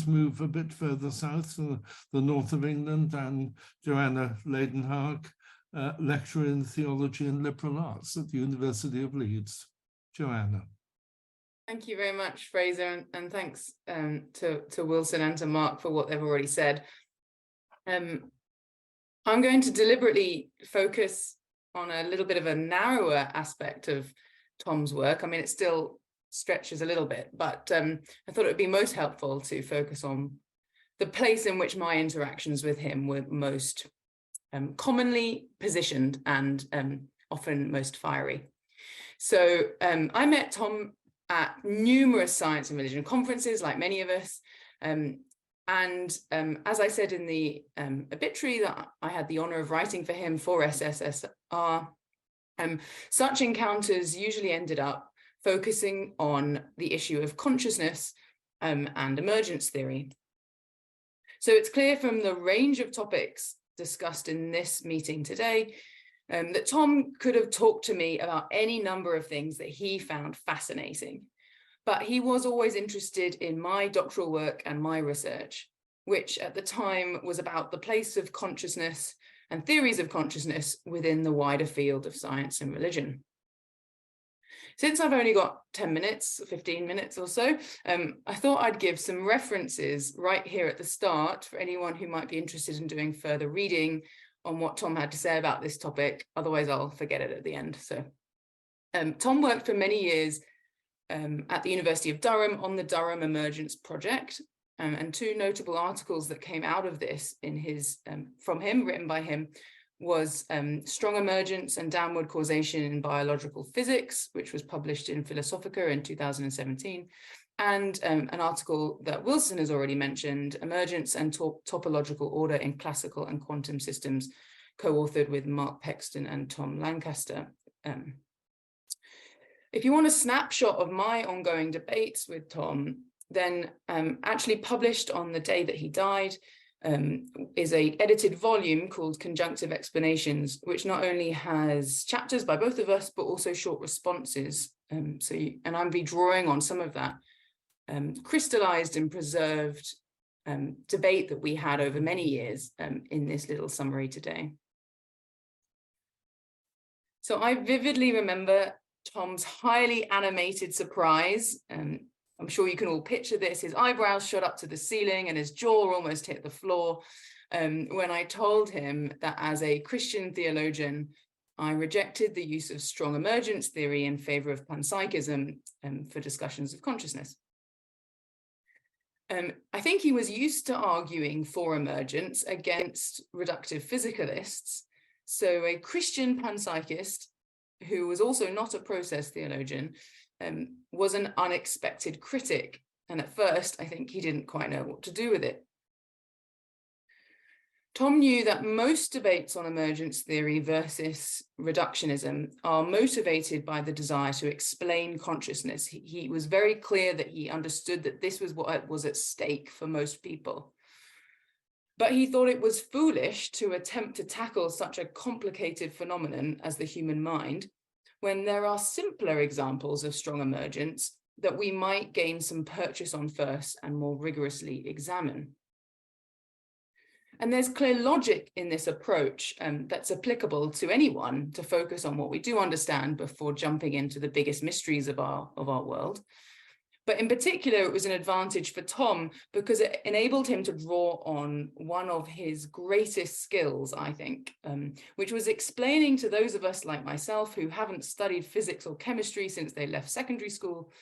move a bit further south to the north of England, and Joanna Leidenhaag, lecturer in theology and liberal arts at the University of Leeds. Joanna. Thank you very much, Fraser, and thanks to Wilson and to Mark for what they've already said. I'm going to deliberately focus on a little bit of a narrower aspect of Tom's work. I mean, it still stretches a little bit, but I thought it would be most helpful to focus on the place in which my interactions with him were most commonly positioned and often most fiery. So I met Tom at numerous science and religion conferences, like many of us. And as I said in the obituary that I had the honor of writing for him for ISSR, such encounters usually ended up focusing on the issue of consciousness and emergence theory. So it's clear from the range of topics discussed in this meeting today that Tom could have talked to me about any number of things that he found fascinating, but he was always interested in my doctoral work and my research, which at the time was about the place of consciousness and theories of consciousness within the wider field of science and religion. Since I've only got 10 minutes, 15 minutes or so, I thought I'd give some references right here at the start for anyone who might be interested in doing further reading on what Tom had to say about this topic. Otherwise, I'll forget it at the end. So Tom worked for many years at the University of Durham on the Durham Emergence Project, and two notable articles that came out of this in his written by him, was Strong Emergence and Downward Causation in Biological Physics, which was published in Philosophica in 2017, and an article that Wilson has already mentioned, Emergence and Topological Order in Classical and Quantum Systems, co-authored with Mark Pexton and Tom Lancaster. If you want a snapshot of my ongoing debates with Tom, then actually published on the day that he died, is a edited volume called Conjunctive Explanations, which not only has chapters by both of us, but also short responses. And I'll be drawing on some of that crystallized and preserved debate that we had over many years in this little summary today. So I vividly remember Tom's highly animated surprise. I'm sure you can all picture this. His eyebrows shot up to the ceiling and his jaw almost hit the floor when I told him that as a Christian theologian, I rejected the use of strong emergence theory in favor of panpsychism for discussions of consciousness. I think he was used to arguing for emergence against reductive physicalists. So a Christian panpsychist who was also not a process theologian was an unexpected critic. And at first, I think he didn't quite know what to do with it. Tom knew that most debates on emergence theory versus reductionism are motivated by the desire to explain consciousness. He was very clear that he understood that this was what was at stake for most people. But he thought it was foolish to attempt to tackle such a complicated phenomenon as the human mind, when there are simpler examples of strong emergence that we might gain some purchase on first and more rigorously examine. And there's clear logic in this approach that's applicable to anyone to focus on what we do understand before jumping into the biggest mysteries of our world. But in particular, it was an advantage for Tom because it enabled him to draw on one of his greatest skills, I think, which was explaining to those of us like myself who haven't studied physics or chemistry since they left secondary school,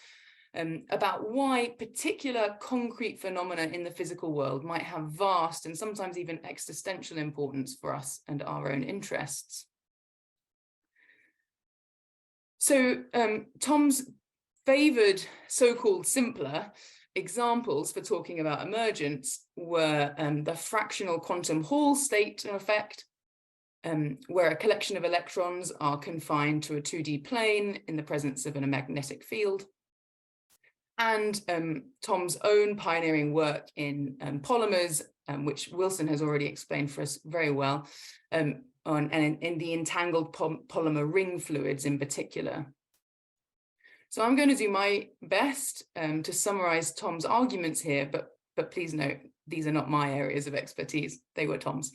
about why particular concrete phenomena in the physical world might have vast and sometimes even existential importance for us and our own interests. So Tom's favored so-called simpler examples for talking about emergence were the fractional quantum Hall state in effect, where a collection of electrons are confined to a 2D plane in the presence of a magnetic field, and Tom's own pioneering work in polymers, which Wilson has already explained for us very well, in the entangled polymer ring fluids in particular. So I'm going to do my best to summarize Tom's arguments here, but please note, these are not my areas of expertise, they were Tom's.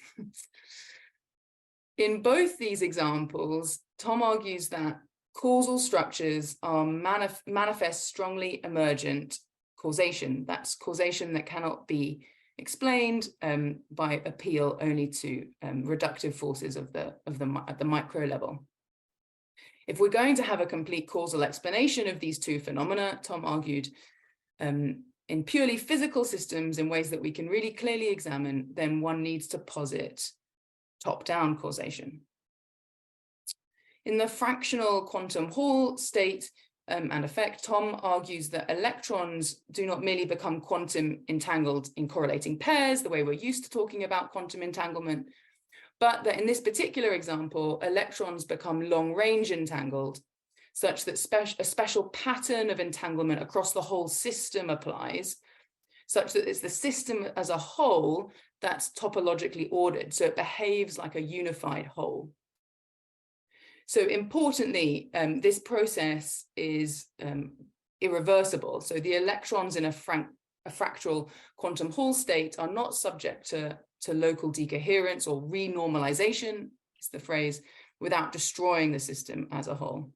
In both these examples, Tom argues that causal structures are manifest strongly emergent causation. That's causation that cannot be explained by appeal only to reductive forces at the micro level. If we're going to have a complete causal explanation of these two phenomena, Tom argued, in purely physical systems in ways that we can really clearly examine, then one needs to posit top-down causation. In the fractional quantum Hall state and effect, Tom argues that electrons do not merely become quantum entangled in correlating pairs, the way we're used to talking about quantum entanglement, but that in this particular example, electrons become long-range entangled, such that a special pattern of entanglement across the whole system applies, such that it's the system as a whole that's topologically ordered, so it behaves like a unified whole. So importantly, this process is irreversible. So the electrons in a fractal quantum Hall state are not subject to local decoherence or renormalization, is the phrase, without destroying the system as a whole.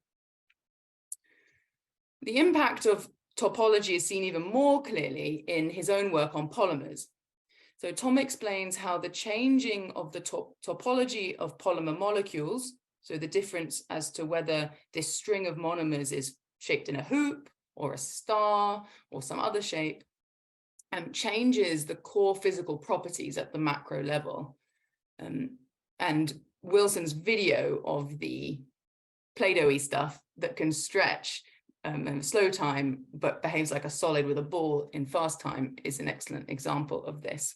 The impact of topology is seen even more clearly in his own work on polymers. So Tom explains how the changing of the topology of polymer molecules, so the difference as to whether this string of monomers is shaped in a hoop or a star or some other shape, changes the core physical properties at the macro level. And Wilson's video of the Play-Doh-y stuff that can stretch in slow time, but behaves like a solid with a ball in fast time is an excellent example of this.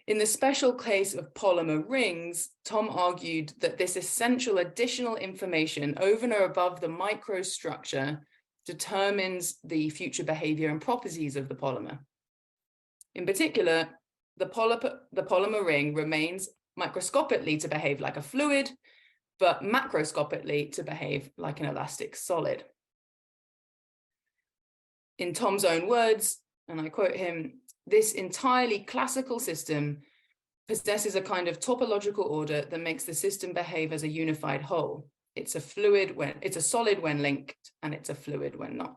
In the special case of polymer rings, Tom argued that this essential additional information over and above the microstructure determines the future behavior and properties of the polymer. In particular, the polymer ring remains microscopically to behave like a fluid, but macroscopically to behave like an elastic solid. In Tom's own words, and I quote him, "This entirely classical system possesses a kind of topological order that makes the system behave as a unified whole. It's a solid when linked, and it's a fluid when not."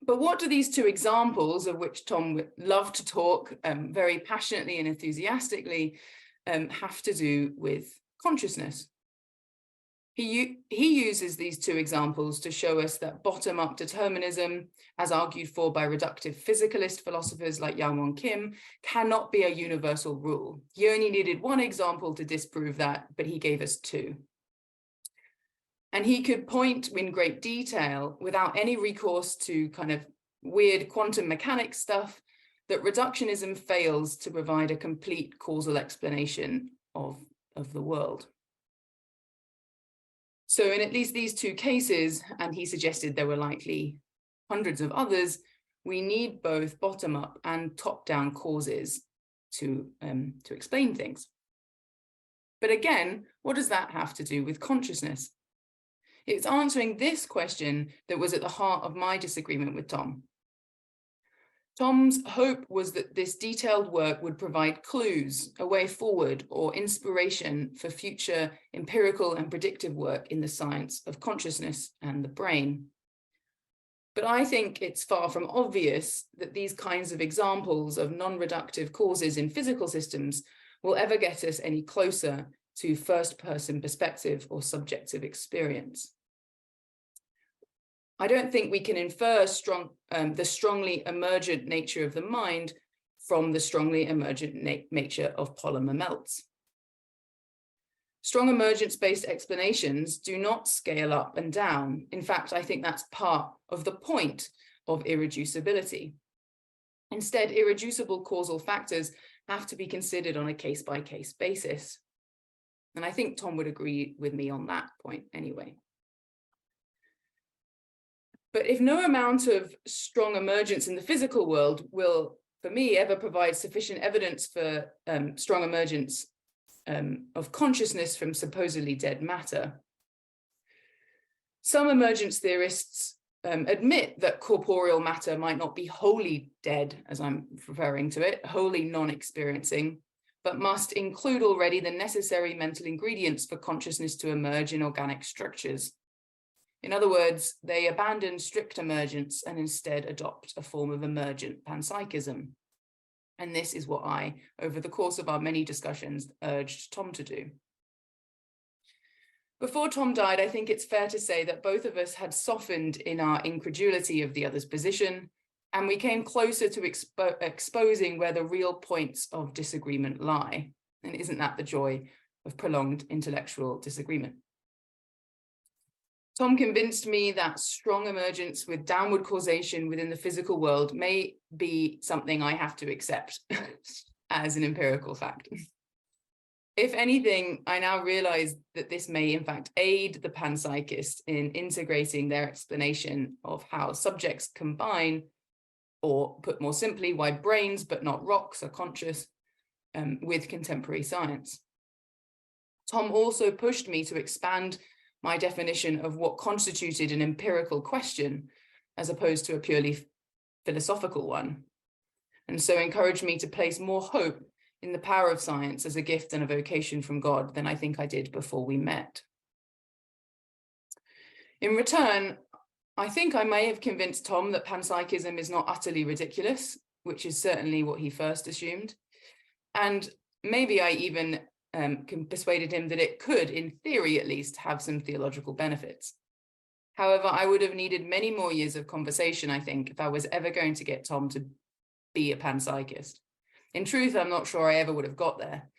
But what do these two examples, of which Tom would love to talk very passionately and enthusiastically, have to do with consciousness? He uses these two examples to show us that bottom-up determinism, as argued for by reductive physicalist philosophers like Yang-Won Kim, cannot be a universal rule. He only needed one example to disprove that, but he gave us two. And he could point in great detail, without any recourse to kind of weird quantum mechanics stuff, that reductionism fails to provide a complete causal explanation of the world. So in at least these two cases, and he suggested there were likely hundreds of others, we need both bottom-up and top-down causes to explain things. But again, what does that have to do with consciousness? It's answering this question that was at the heart of my disagreement with Tom. Tom's hope was that this detailed work would provide clues, a way forward, or inspiration for future empirical and predictive work in the science of consciousness and the brain. But I think it's far from obvious that these kinds of examples of non-reductive causes in physical systems will ever get us any closer to first-person perspective or subjective experience. I don't think we can infer the strongly emergent nature of the mind from the strongly emergent nature of polymer melts. Strong emergence-based explanations do not scale up and down. In fact, I think that's part of the point of irreducibility. Instead, irreducible causal factors have to be considered on a case-by-case basis. And I think Tom would agree with me on that point anyway. But if no amount of strong emergence in the physical world will, for me, ever provide sufficient evidence for strong emergence of consciousness from supposedly dead matter, some emergence theorists admit that corporeal matter might not be wholly dead, as I'm referring to it, wholly non-experiencing, but must include already the necessary mental ingredients for consciousness to emerge in organic structures. In other words, they abandon strict emergence and instead adopt a form of emergent panpsychism. And this is what I, over the course of our many discussions, urged Tom to do. Before Tom died, I think it's fair to say that both of us had softened in our incredulity of the other's position, and we came closer to exposing where the real points of disagreement lie. And isn't that the joy of prolonged intellectual disagreement? Tom convinced me that strong emergence with downward causation within the physical world may be something I have to accept as an empirical fact. If anything, I now realize that this may in fact aid the panpsychists in integrating their explanation of how subjects combine, or put more simply, why brains but not rocks are conscious, with contemporary science. Tom also pushed me to expand my definition of what constituted an empirical question as opposed to a purely philosophical one, and so encouraged me to place more hope in the power of science as a gift and a vocation from God than I think I did before we met. In return, I think I may have convinced Tom that panpsychism is not utterly ridiculous, which is certainly what he first assumed. And maybe I even persuaded him that it could, in theory at least, have some theological benefits. However, I would have needed many more years of conversation, I think, if I was ever going to get Tom to be a panpsychist. In truth, I'm not sure I ever would have got there.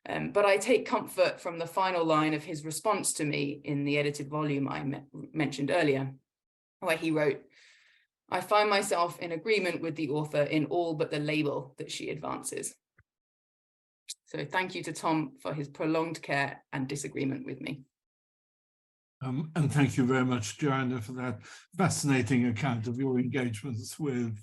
But I take comfort from the final line of his response to me in the edited volume I mentioned earlier, where he wrote, "I find myself in agreement with the author in all but the label that she advances." So thank you to Tom for his prolonged care and disagreement with me. And thank you very much, Joanna, for that fascinating account of your engagements with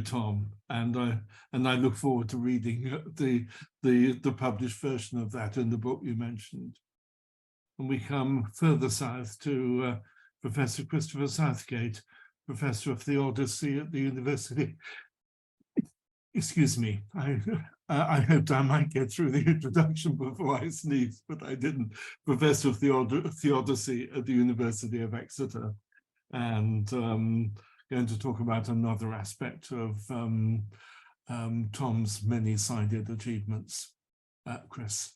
Tom. And I look forward to reading the published version of that in the book you mentioned. And we come further south to Professor Christopher Southgate, Professor of Theodicy at the University. Excuse me, I hoped I might get through the introduction before I sneezed, but I didn't. Professor of Theodicy at the University of Exeter, and going to talk about another aspect of Tom's many-sided achievements. Chris.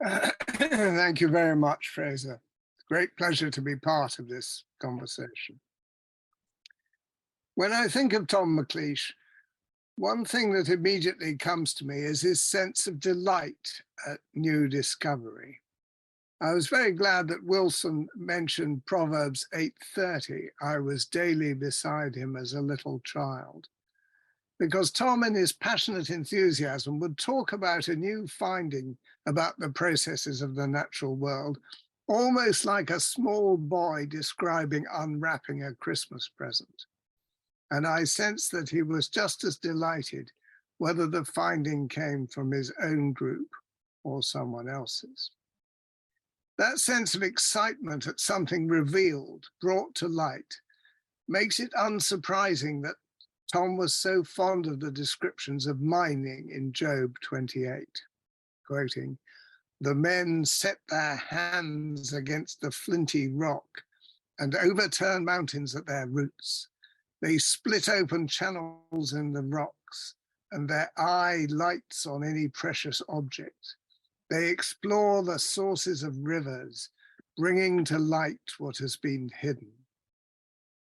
Thank you very much, Fraser. It's a great pleasure to be part of this conversation. When I think of Tom McLeish, one thing that immediately comes to me is his sense of delight at new discovery. I was very glad that Wilson mentioned Proverbs 8:30, "I was daily beside him as a little child," because Tom in his passionate enthusiasm would talk about a new finding about the processes of the natural world, almost like a small boy describing unwrapping a Christmas present. And I sensed that he was just as delighted whether the finding came from his own group or someone else's. That sense of excitement at something revealed, brought to light, makes it unsurprising that Tom was so fond of the descriptions of mining in Job 28, quoting, "The men set their hands against the flinty rock and overturn mountains at their roots. They split open channels in the rocks, and their eye lights on any precious object. They explore the sources of rivers, bringing to light what has been hidden."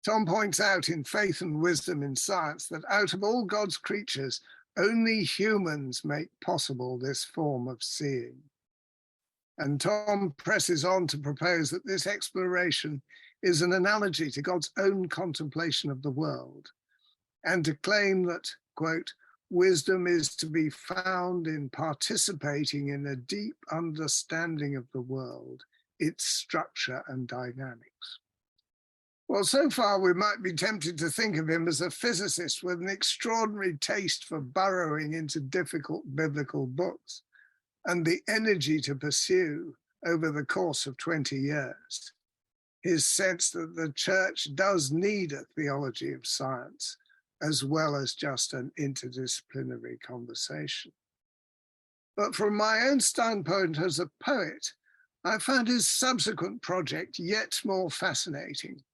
Tom points out in Faith and Wisdom in Science that out of all God's creatures, only humans make possible this form of seeing. And Tom presses on to propose that this exploration is an analogy to God's own contemplation of the world, and to claim that, quote, "Wisdom is to be found in participating in a deep understanding of the world, its structure and dynamics." Well, so far we might be tempted to think of him as a physicist with an extraordinary taste for burrowing into difficult biblical books and the energy to pursue over the course of 20 years. His sense that the church does need a theology of science, as well as just an interdisciplinary conversation. But from my own standpoint as a poet, I found his subsequent project yet more fascinating.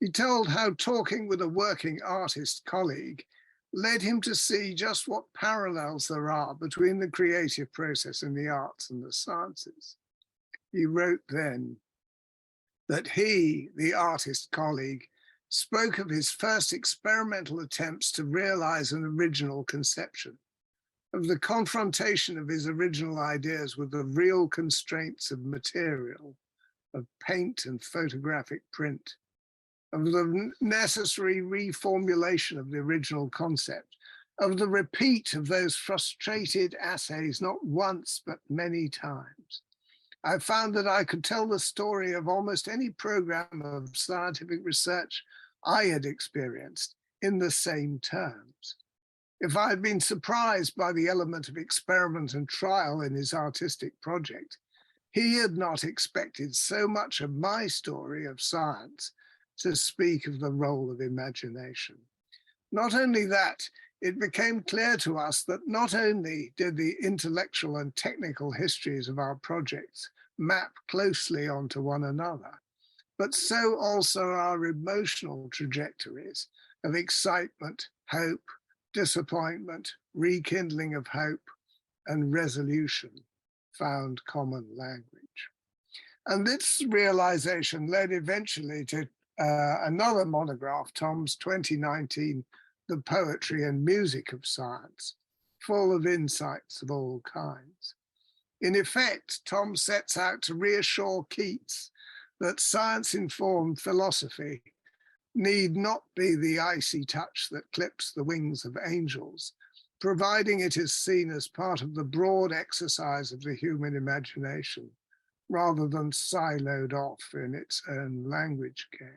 He told how talking with a working artist colleague led him to see just what parallels there are between the creative process in the arts and the sciences. He wrote then that he, the artist colleague, spoke of his first experimental attempts to realize an original conception, of the confrontation of his original ideas with the real constraints of material, of paint and photographic print, of the necessary reformulation of the original concept, of the repeat of those frustrated assays not once but many times. I found that I could tell the story of almost any program of scientific research I had experienced in the same terms. If I had been surprised by the element of experiment and trial in his artistic project, he had not expected so much of my story of science to speak of the role of imagination. Not only that, it became clear to us that not only did the intellectual and technical histories of our projects map closely onto one another, but so also our emotional trajectories of excitement, hope, disappointment, rekindling of hope, and resolution found common language. And this realization led eventually to another monograph, Tom's 2019, The Poetry and Music of Science, full of insights of all kinds. In effect, Tom sets out to reassure Keats that science-informed philosophy need not be the icy touch that clips the wings of angels, providing it is seen as part of the broad exercise of the human imagination, rather than siloed off in its own language game.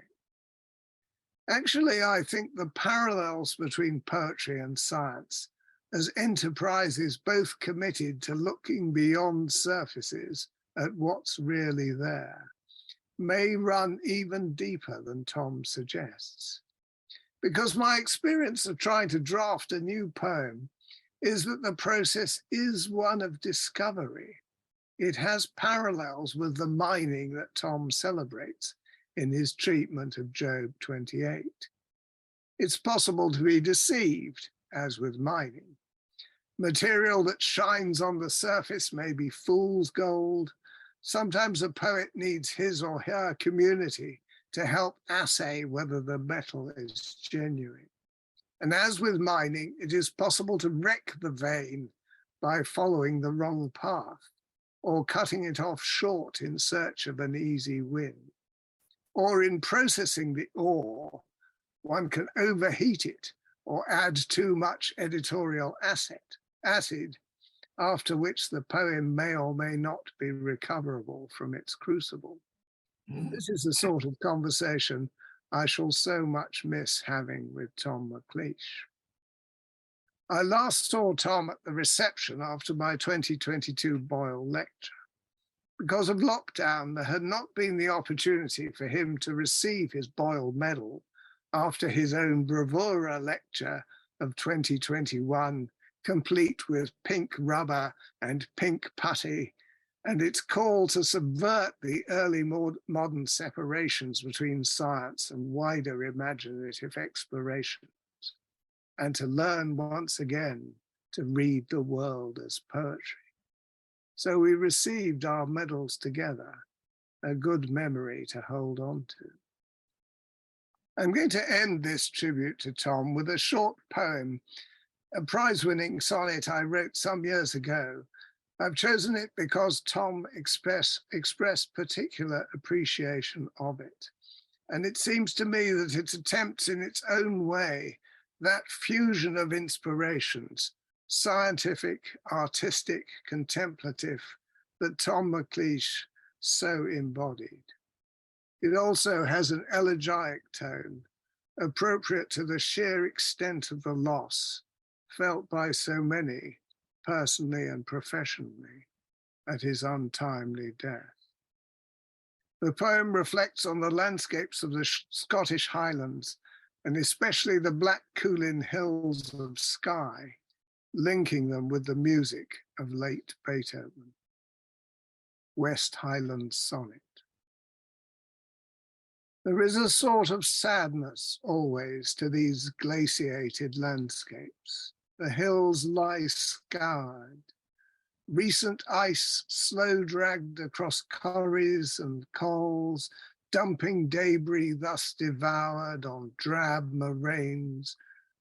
Actually, I think the parallels between poetry and science as enterprises both committed to looking beyond surfaces at what's really there may run even deeper than Tom suggests. Because my experience of trying to draft a new poem is that the process is one of discovery. It has parallels with the mining that Tom celebrates in his treatment of Job 28. It's possible to be deceived, as with mining. Material that shines on the surface may be fool's gold. Sometimes a poet needs his or her community to help assay whether the metal is genuine. And as with mining, it is possible to wreck the vein by following the wrong path, or cutting it off short in search of an easy win. Or in processing the ore, one can overheat it or add too much editorial acid, after which the poem may or may not be recoverable from its crucible. This is the sort of conversation I shall so much miss having with Tom McLeish. I last saw Tom at the reception after my 2022 Boyle lecture. Because of lockdown, there had not been the opportunity for him to receive his Boyle medal after his own bravura lecture of 2021, complete with pink rubber and pink putty, and its call to subvert the early modern separations between science and wider imaginative explorations, and to learn once again to read the world as poetry. So we received our medals together, a good memory to hold on to. I'm going to end this tribute to Tom with a short poem, a prize-winning sonnet I wrote some years ago. I've chosen it because Tom expressed particular appreciation of it. And it seems to me that it attempts in its own way that fusion of inspirations, scientific, artistic, contemplative, that Tom McLeish so embodied. It also has an elegiac tone, appropriate to the sheer extent of the loss felt by so many, personally and professionally, at his untimely death. The poem reflects on the landscapes of the Scottish Highlands, and especially the Black Coolin Hills of Skye, linking them with the music of late Beethoven. West Highlands Sonnet. There is a sort of sadness always to these glaciated landscapes. The hills lie scoured. Recent ice slow dragged across corries and coals, dumping debris thus devoured on drab moraines,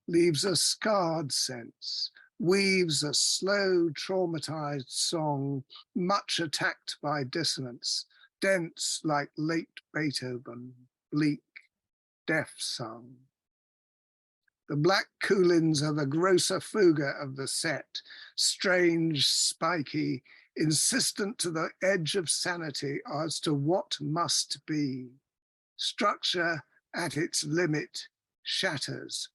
leaves a scarred sense, weaves a slow traumatized song, much attacked by dissonance, dense like late Beethoven, bleak, deaf sung. The Black Coolins are the grosser fuga of the set, strange, spiky, insistent to the edge of sanity as to what must be. Structure at its limit shatters,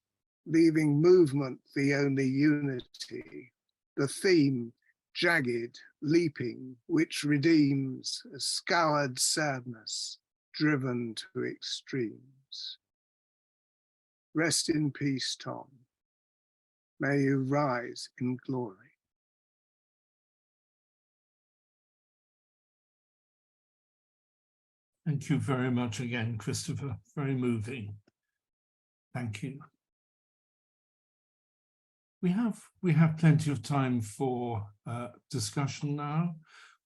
leaving movement the only unity. The theme, jagged, leaping, which redeems a scoured sadness driven to extremes. Rest in peace, Tom. May you rise in glory. Thank you very much again, Christopher. Very moving. Thank you. We have plenty of time for discussion now.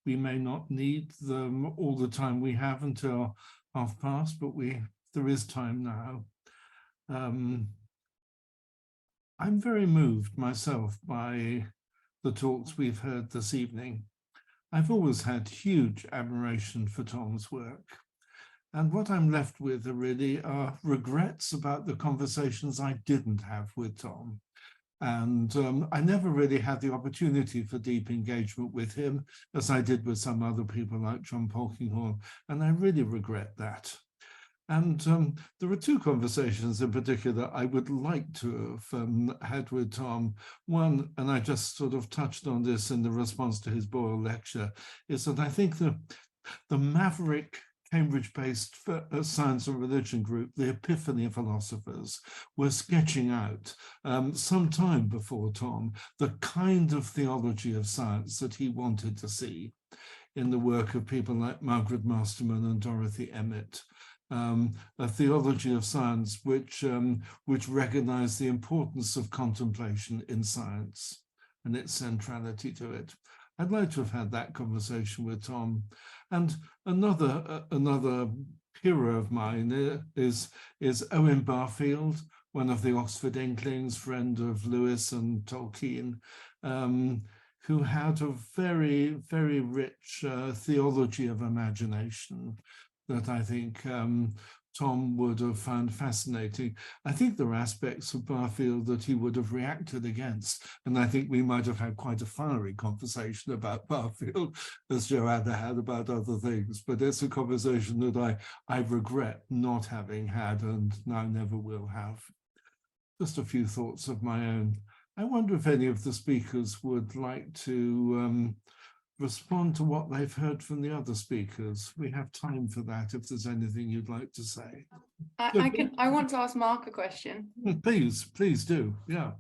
We may not need all the time we have until past, but there is time now. I'm very moved myself by the talks we've heard this evening. I've always had huge admiration for Tom's work. And what I'm left with are regrets about the conversations I didn't have with Tom. And I never really had the opportunity for deep engagement with him, as I did with some other people like John Polkinghorne, and I really regret that. And there are two conversations in particular I would like to have had with Tom. One, and I just sort of touched on this in the response to his Boyle lecture, is that I think the maverick Cambridge-based science and religion group, the Epiphany Philosophers, were sketching out some time before Tom the kind of theology of science that he wanted to see in the work of people like Margaret Masterman and Dorothy Emmett. A theology of science which recognized the importance of contemplation in science and its centrality to it. I'd like to have had that conversation with Tom. And another hero of mine is Owen Barfield, one of the Oxford Inklings, friend of Lewis and Tolkien, who had a very, very rich theology of imagination that I think Tom would have found fascinating. I think there are aspects of Barfield that he would have reacted against, and I think we might have had quite a fiery conversation about Barfield, as Joanna had about other things, but it's a conversation that I regret not having had and now never will have. Just a few thoughts of my own. I wonder if any of the speakers would like to respond to what they've heard from the other speakers. We have time for that if there's anything you'd like to say. I want to ask Mark a question. Please do. Yeah.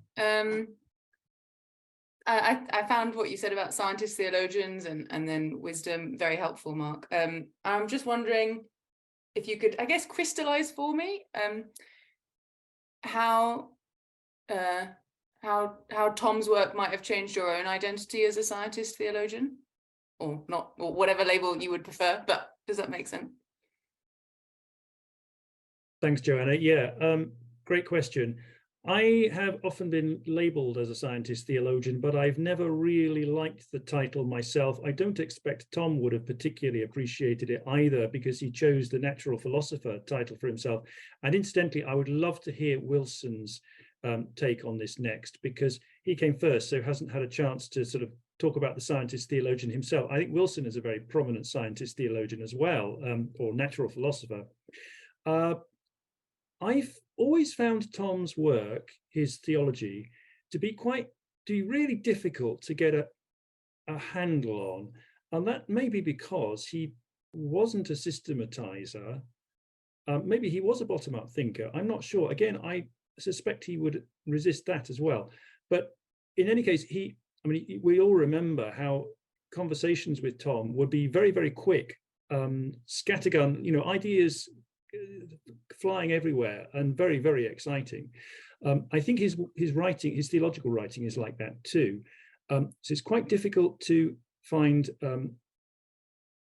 I found what you said about scientists, theologians, and then wisdom very helpful, Mark. I'm just wondering if you could, I guess, crystallize for me how Tom's work might have changed your own identity as a scientist, theologian, or not, or whatever label you would prefer. But does that make sense? Thanks, Joanna. Yeah, great question. I have often been labeled as a scientist theologian, but I've never really liked the title myself. I don't expect Tom would have particularly appreciated it either, because he chose the natural philosopher title for himself. And incidentally, I would love to hear Wilson's take on this next, because he came first, so hasn't had a chance to sort of talk about the scientist theologian himself. I think Wilson is a very prominent scientist theologian as well, or natural philosopher. I've always found Tom's work, his theology, to be really difficult to get a handle on. And that may be because he wasn't a systematizer. Maybe he was a bottom-up thinker. I'm not sure. Again, I suspect he would resist that as well. But in any case, we all remember how conversations with Tom would be very, very quick, scattergun, ideas flying everywhere, and very, very exciting. I think his writing, his theological writing, is like that too. So it's quite difficult to find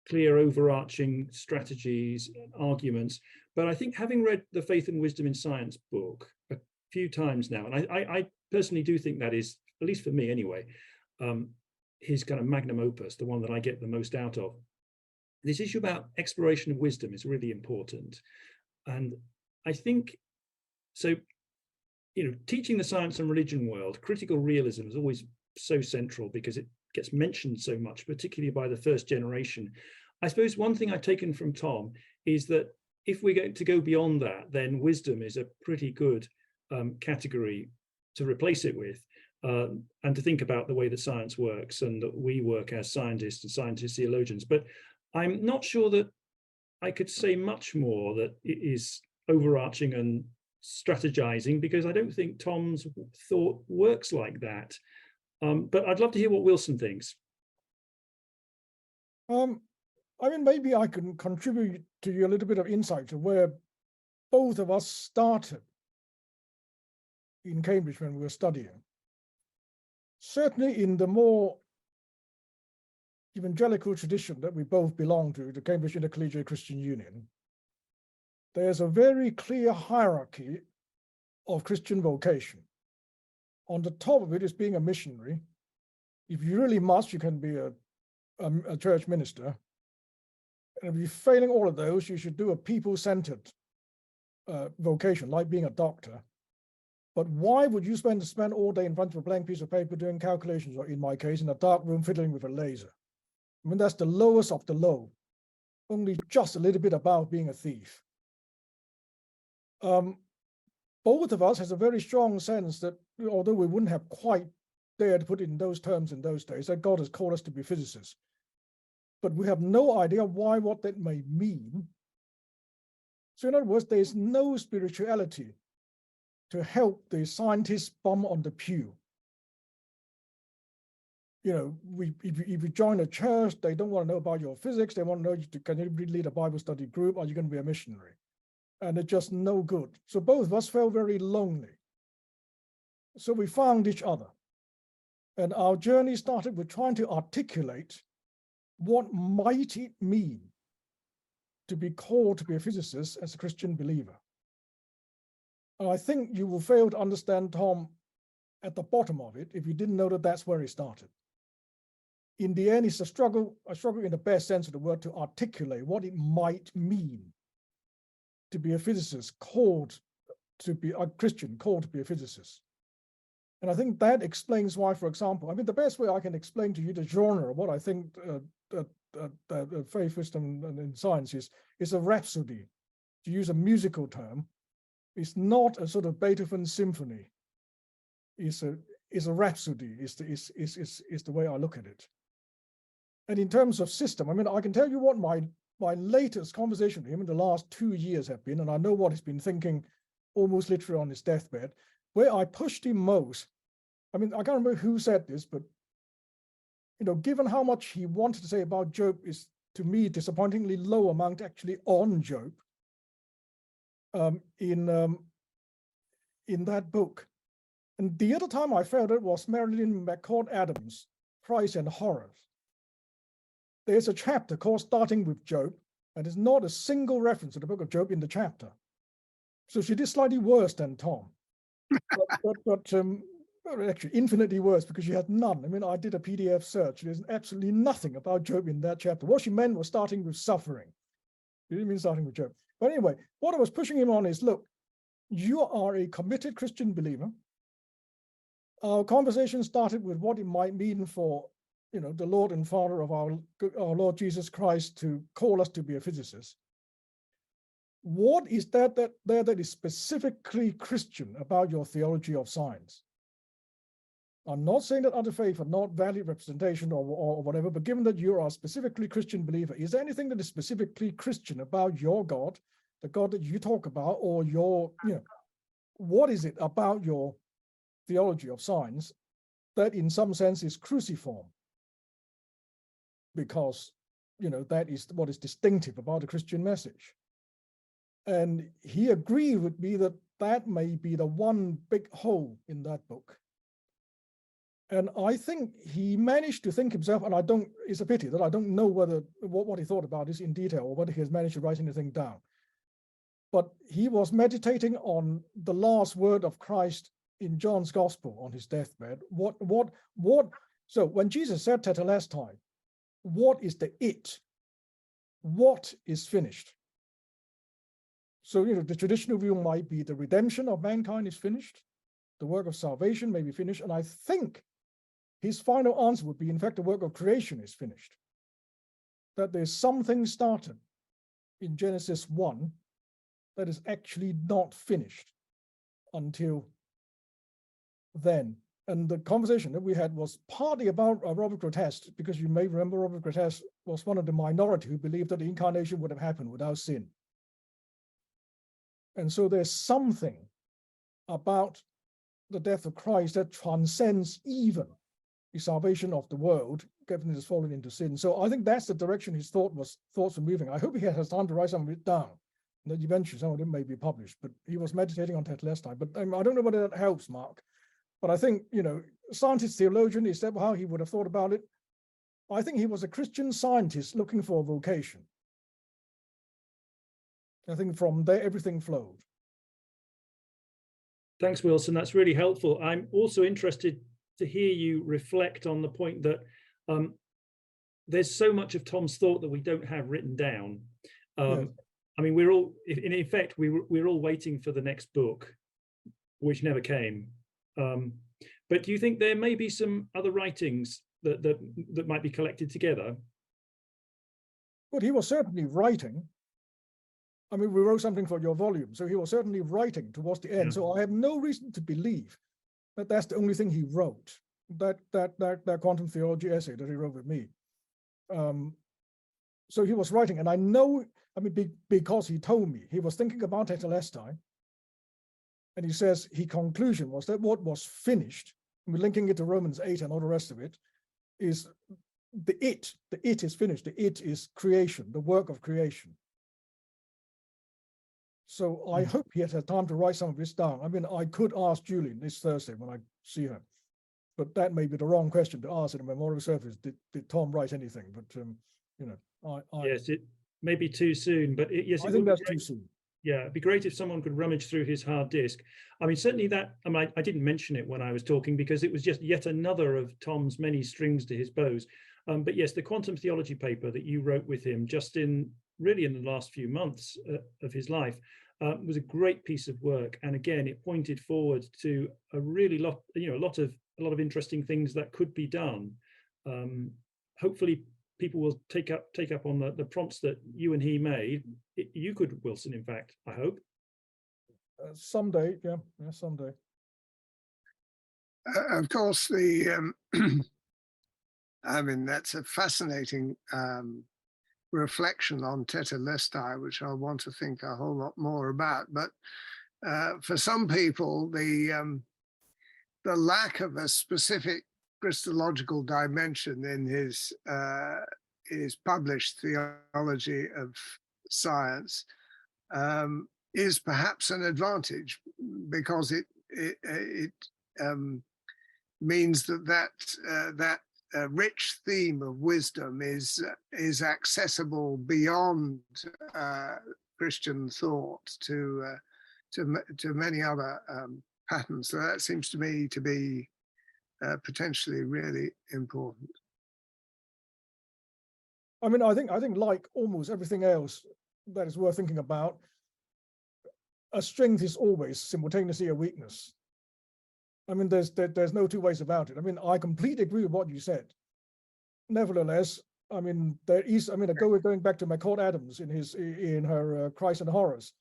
clear overarching strategies, arguments. But I think, having read the Faith and Wisdom in Science book a few times now, and I personally do think that is, at least for me anyway, his kind of magnum opus, the one that I get the most out of. This issue about exploration of wisdom is really important. And I think, so, teaching the science and religion world, critical realism is always so central because it gets mentioned so much, particularly by the first generation. I suppose one thing I've taken from Tom is that if we're going to go beyond that, then wisdom is a pretty good category to replace it with, and to think about the way that science works and that we work as scientists and scientist theologians. But I'm not sure that I could say much more that it is overarching and strategizing, because I don't think Tom's thought works like that. But I'd love to hear what Wilson thinks. I mean, maybe I can contribute to you a little bit of insight to where both of us started in Cambridge when we were studying. Certainly in the more evangelical tradition that we both belong to, the Cambridge Intercollegiate Christian Union, there's a very clear hierarchy of Christian vocation. On the top of it is being a missionary. If you really must, you can be a church minister. And if you're failing all of those, you should do a people-centered vocation, like being a doctor. But why would you spend all day in front of a blank piece of paper doing calculations, or in my case, in a dark room fiddling with a laser? I mean, that's the lowest of the low, only just a little bit above being a thief. Both of us has a very strong sense that, although we wouldn't have quite dared to put it in those terms in those days, that God has called us to be physicists. But we have no idea what that may mean. So in other words, there's no spirituality to help the scientist bum on the pew. You know, if you join a church, they don't want to know about your physics. They want to know, can you lead a Bible study group? Are you going to be a missionary? And it's just no good. So both of us felt very lonely. So we found each other. And our journey started with trying to articulate what might it mean to be called to be a physicist as a Christian believer. And I think you will fail to understand Tom at the bottom of it if you didn't know that that's where he started. In the end, it's a struggle in the best sense of the word, to articulate what it might mean to be a physicist, called to be a Christian, called to be a physicist. And I think that explains why, for example, I mean, the best way I can explain to you the genre of what I think faith, wisdom, and science is a rhapsody. To use a musical term, it's not a sort of Beethoven symphony. It's a rhapsody, is the way I look at it. And in terms of system, I mean, I can tell you what my latest conversation with him in the last 2 years have been, and I know what he's been thinking almost literally on his deathbed, where I pushed him most. I mean, I can't remember who said this, but, you know, given how much he wanted to say about Job is, to me, disappointingly low amount actually on Job in that book. And the other time I felt it was Marilyn McCord Adams, Christ and Horrors. There's a chapter called Starting with Job, and there's not a single reference to the book of Job in the chapter. So she did slightly worse than Tom, but actually infinitely worse, because she had none. I mean, I did a PDF search. There's absolutely nothing about Job in that chapter. What she meant was starting with suffering. She didn't mean starting with Job. But anyway, what I was pushing him on is, look, you are a committed Christian believer. Our conversation started with what it might mean for, you know, the Lord and Father of our Lord Jesus Christ to call us to be a physicist. What is that is specifically Christian about your theology of science? I'm not saying that other faiths are not valid representation or whatever, but given that you are a specifically Christian believer, is there anything that is specifically Christian about your God, the God that you talk about, or your, you know, what is it about your theology of science that in some sense is cruciform? Because, you know, that is what is distinctive about the Christian message. And he agreed with me that that may be the one big hole in that book. And I think he managed to think himself, and it's a pity that I don't know what he thought about this in detail, or whether he has managed to write anything down. But he was meditating on the last word of Christ in John's Gospel on his deathbed. So when Jesus said tetelestai, what is the it? What is finished? So, you know, the traditional view might be the redemption of mankind is finished. The work of salvation may be finished. And I think his final answer would be, in fact, the work of creation is finished. That there's something started in Genesis 1 that is actually not finished until then. And the conversation that we had was partly about Robert Groteste, because you may remember Robert Groteste was one of the minority who believed that the incarnation would have happened without sin. And so there's something about the death of Christ that transcends even the salvation of the world, Captain has fallen into sin. So I think that's the direction his thoughts were moving. I hope he has time to write some of it down. That eventually some of them may be published, but he was meditating on Tetelestai. But I don't know whether that helps, Mark. But I think, scientist, theologian, is that how he would have thought about it? I think he was a Christian scientist looking for a vocation. I think from there, everything flowed. Thanks, Wilson. That's really helpful. I'm also interested to hear you reflect on the point that there's so much of Tom's thought that we don't have written down. Yes. I mean, we're all, in effect, we're all waiting for the next book, which never came. But do you think there may be some other writings that might be collected together? But he was certainly writing. I mean, we wrote something for your volume, so he was certainly writing towards the end. Yeah. So I have no reason to believe that that's the only thing he wrote. That quantum theology essay that he wrote with me. So he was writing, and I know. I mean, because he told me he was thinking about Tetelestai, and he says his conclusion was that what was finished, and we're linking it to Romans 8 and all the rest of it, is the it is finished. The it is creation, the work of creation. So I hope he had time to write some of this down. I mean, I could ask Julie this Thursday when I see her, but that may be the wrong question to ask in a memorial service. Did Tom write anything? But yes, it may be too soon, but yes, I think that's too soon. Yeah, it'd be great if someone could rummage through his hard disk. I mean, certainly that. I mean, I didn't mention it when I was talking because it was just yet another of Tom's many strings to his bows. But yes, the quantum theology paper that you wrote with him just really in the last few months of his life was a great piece of work. And again, it pointed forward to a lot of interesting things that could be done. Hopefully, people will take up on the prompts that you and he made. You could, Wilson, in fact, I hope. Someday, yeah, someday. Of course, I mean, that's a fascinating reflection on Tetelestai, which I want to think a whole lot more about. But for some people, the lack of a specific Christological dimension in his published theology of science is perhaps an advantage, because it means that rich theme of wisdom is accessible beyond Christian thought to many other patterns. So that seems to me to be potentially really important. I mean, I think like almost everything else that is worth thinking about, a strength is always simultaneously a weakness. I mean, there's no two ways about it. I mean, I completely agree with what you said. Nevertheless, I mean, there is. I mean, going back to McCord Adams in her Christ and Horrors,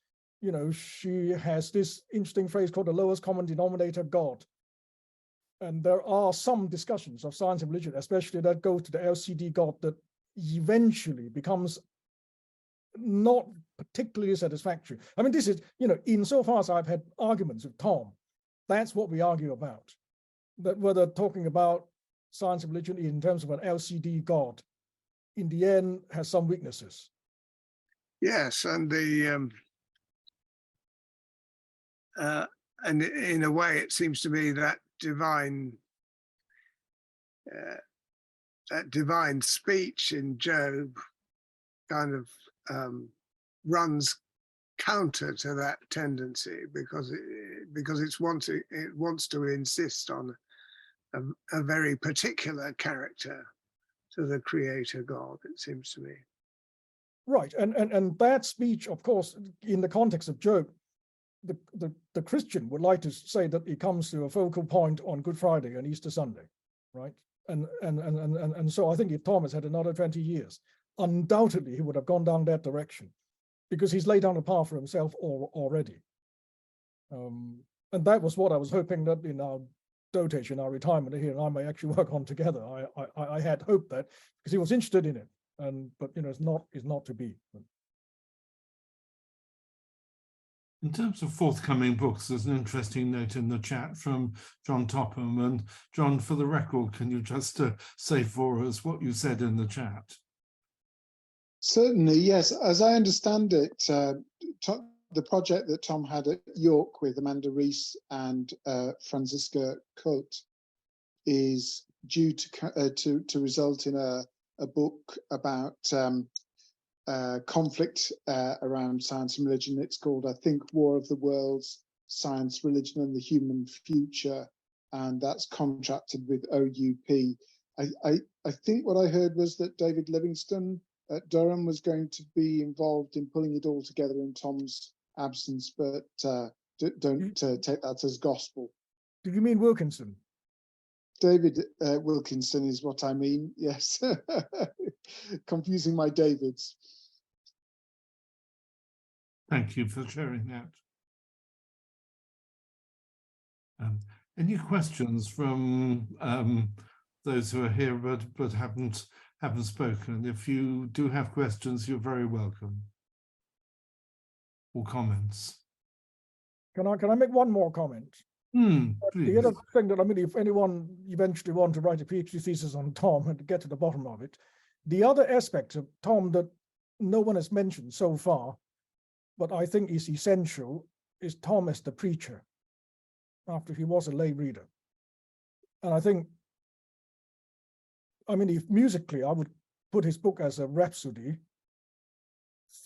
she has this interesting phrase called the lowest common denominator God. And there are some discussions of science and religion, especially that go to the LCD God, that eventually becomes not particularly satisfactory. I mean, this is, insofar as I've had arguments with Tom, that's what we argue about. That whether talking about science and religion in terms of an LCD God, in the end, has some weaknesses. Yes, and and in a way, it seems to me that divine speech in Job kind of runs counter to that tendency, because it wants to insist on a very particular character to the creator God, it seems to me. Right, and that speech, of course, in the context of Job, the Christian would like to say that it comes to a focal point on Good Friday and Easter Sunday, right? And so I think if Thomas had another 20 years, undoubtedly he would have gone down that direction, because he's laid down a path for himself already. And that was what I was hoping that in our dotage, in our retirement here, and I may actually work on together. I had hoped that, because he was interested in it, but it's not to be. In terms of forthcoming books, there's an interesting note in the chat from John Topham. And John, for the record, can you just say for us what you said in the chat? Certainly, yes. As I understand it, the project that Tom had at York with Amanda Rees and Franziska Kult is due to result in a book about conflict around science and religion. It's called, I think, War of the Worlds, Science, Religion and the Human Future, and that's contracted with OUP. I think what I heard was that David Livingston at Durham was going to be involved in pulling it all together in Tom's absence, but don't take that as gospel. Do you mean Wilkinson? David Wilkinson is what I mean, yes. Confusing my Davids. Thank you for sharing that. Any questions from those who are here but haven't spoken? If you do have questions, you're very welcome. Or comments. Can I make one more comment? Please. The other thing that, I mean, if anyone eventually want to write a PhD thesis on Tom and to get to the bottom of it, the other aspect of Tom that no one has mentioned so far, but I think is essential, is Tom as the preacher, after he was a lay reader. And I think, I mean, if musically, I would put his book as a rhapsody.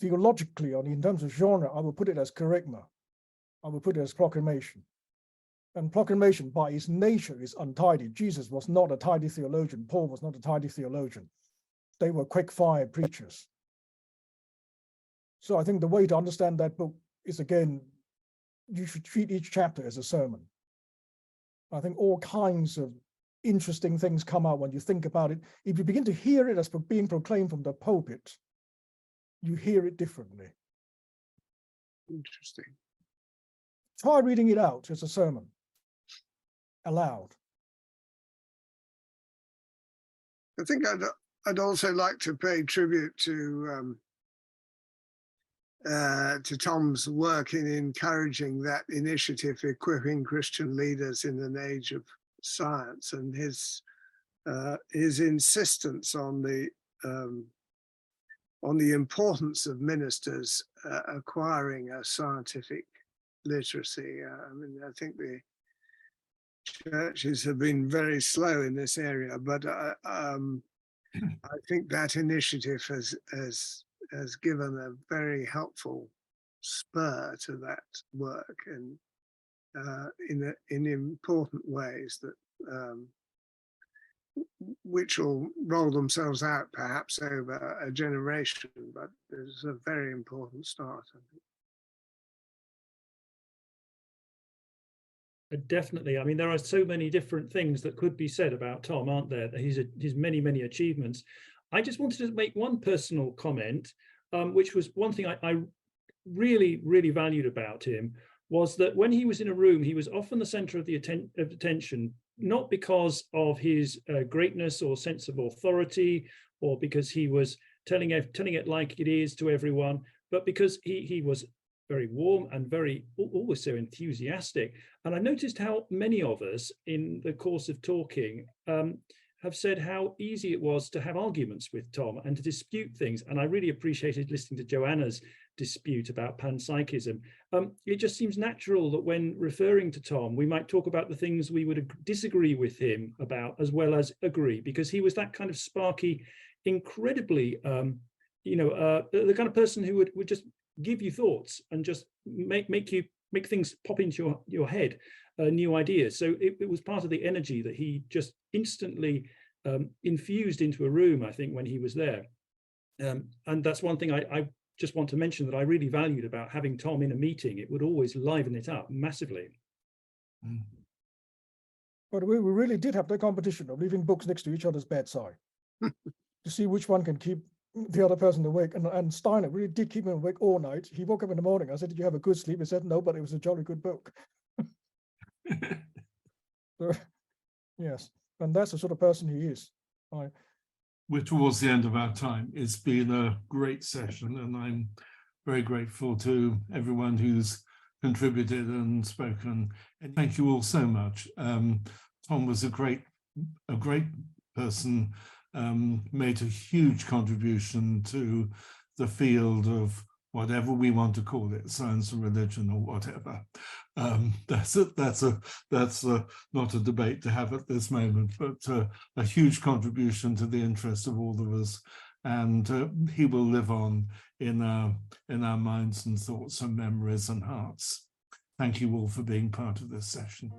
Theologically, in terms of genre, I would put it as kerygma. I would put it as proclamation. And proclamation, by its nature, is untidy. Jesus was not a tidy theologian. Paul was not a tidy theologian. They were quick-fire preachers. So I think the way to understand that book is, again, you should treat each chapter as a sermon. I think all kinds of interesting things come out when you think about it. If you begin to hear it as being proclaimed from the pulpit, you hear it differently. Interesting. Try reading it out as a sermon, aloud. I think I'd also like to pay tribute to Tom's work in encouraging that initiative, equipping Christian leaders in an age of science, and his insistence on the importance of ministers acquiring a scientific literacy. I mean, I think the churches have been very slow in this area, but I think that initiative has given a very helpful spur to that work, and in important ways that which will roll themselves out perhaps over a generation, but it's a very important start, I think. Definitely. I mean, there are so many different things that could be said about Tom, aren't there? His many achievements. I just wanted to make one personal comment, which was one thing I really valued about him, was that when he was in a room, he was often the center of the attention, not because of his greatness or sense of authority, or because he was telling it like it is to everyone, but because he was very warm and always so enthusiastic. And I noticed how many of us in the course of talking have said how easy it was to have arguments with Tom and to dispute things. And I really appreciated listening to Joanna's dispute about panpsychism. It just seems natural that when referring to Tom, we might talk about the things we would disagree with him about as well as agree, because he was that kind of sparky, incredibly, the kind of person who would just give you thoughts and just make things pop into your head, new ideas. So it was part of the energy that he just instantly infused into a room, I think, when he was there. And that's one thing I just want to mention that I really valued about having Tom in a meeting. It would always liven it up massively. But we really did have the competition of leaving books next to each other's bedside to see which one can keep the other person awake. And Steiner really did keep him awake all night. He woke up in the morning. I said, "Did you have a good sleep?" He said, "No, but it was a jolly good book." So, yes, and that's the sort of person he is. We're towards the end of our time. It's been a great session, and I'm very grateful to everyone who's contributed and spoken. And thank you all so much. Tom was a great person, made a huge contribution to the field of whatever we want to call it, science and religion or whatever. That's not a debate to have at this moment, but a huge contribution to the interest of all of us. And he will live on in our minds and thoughts and memories and hearts. Thank you all for being part of this session.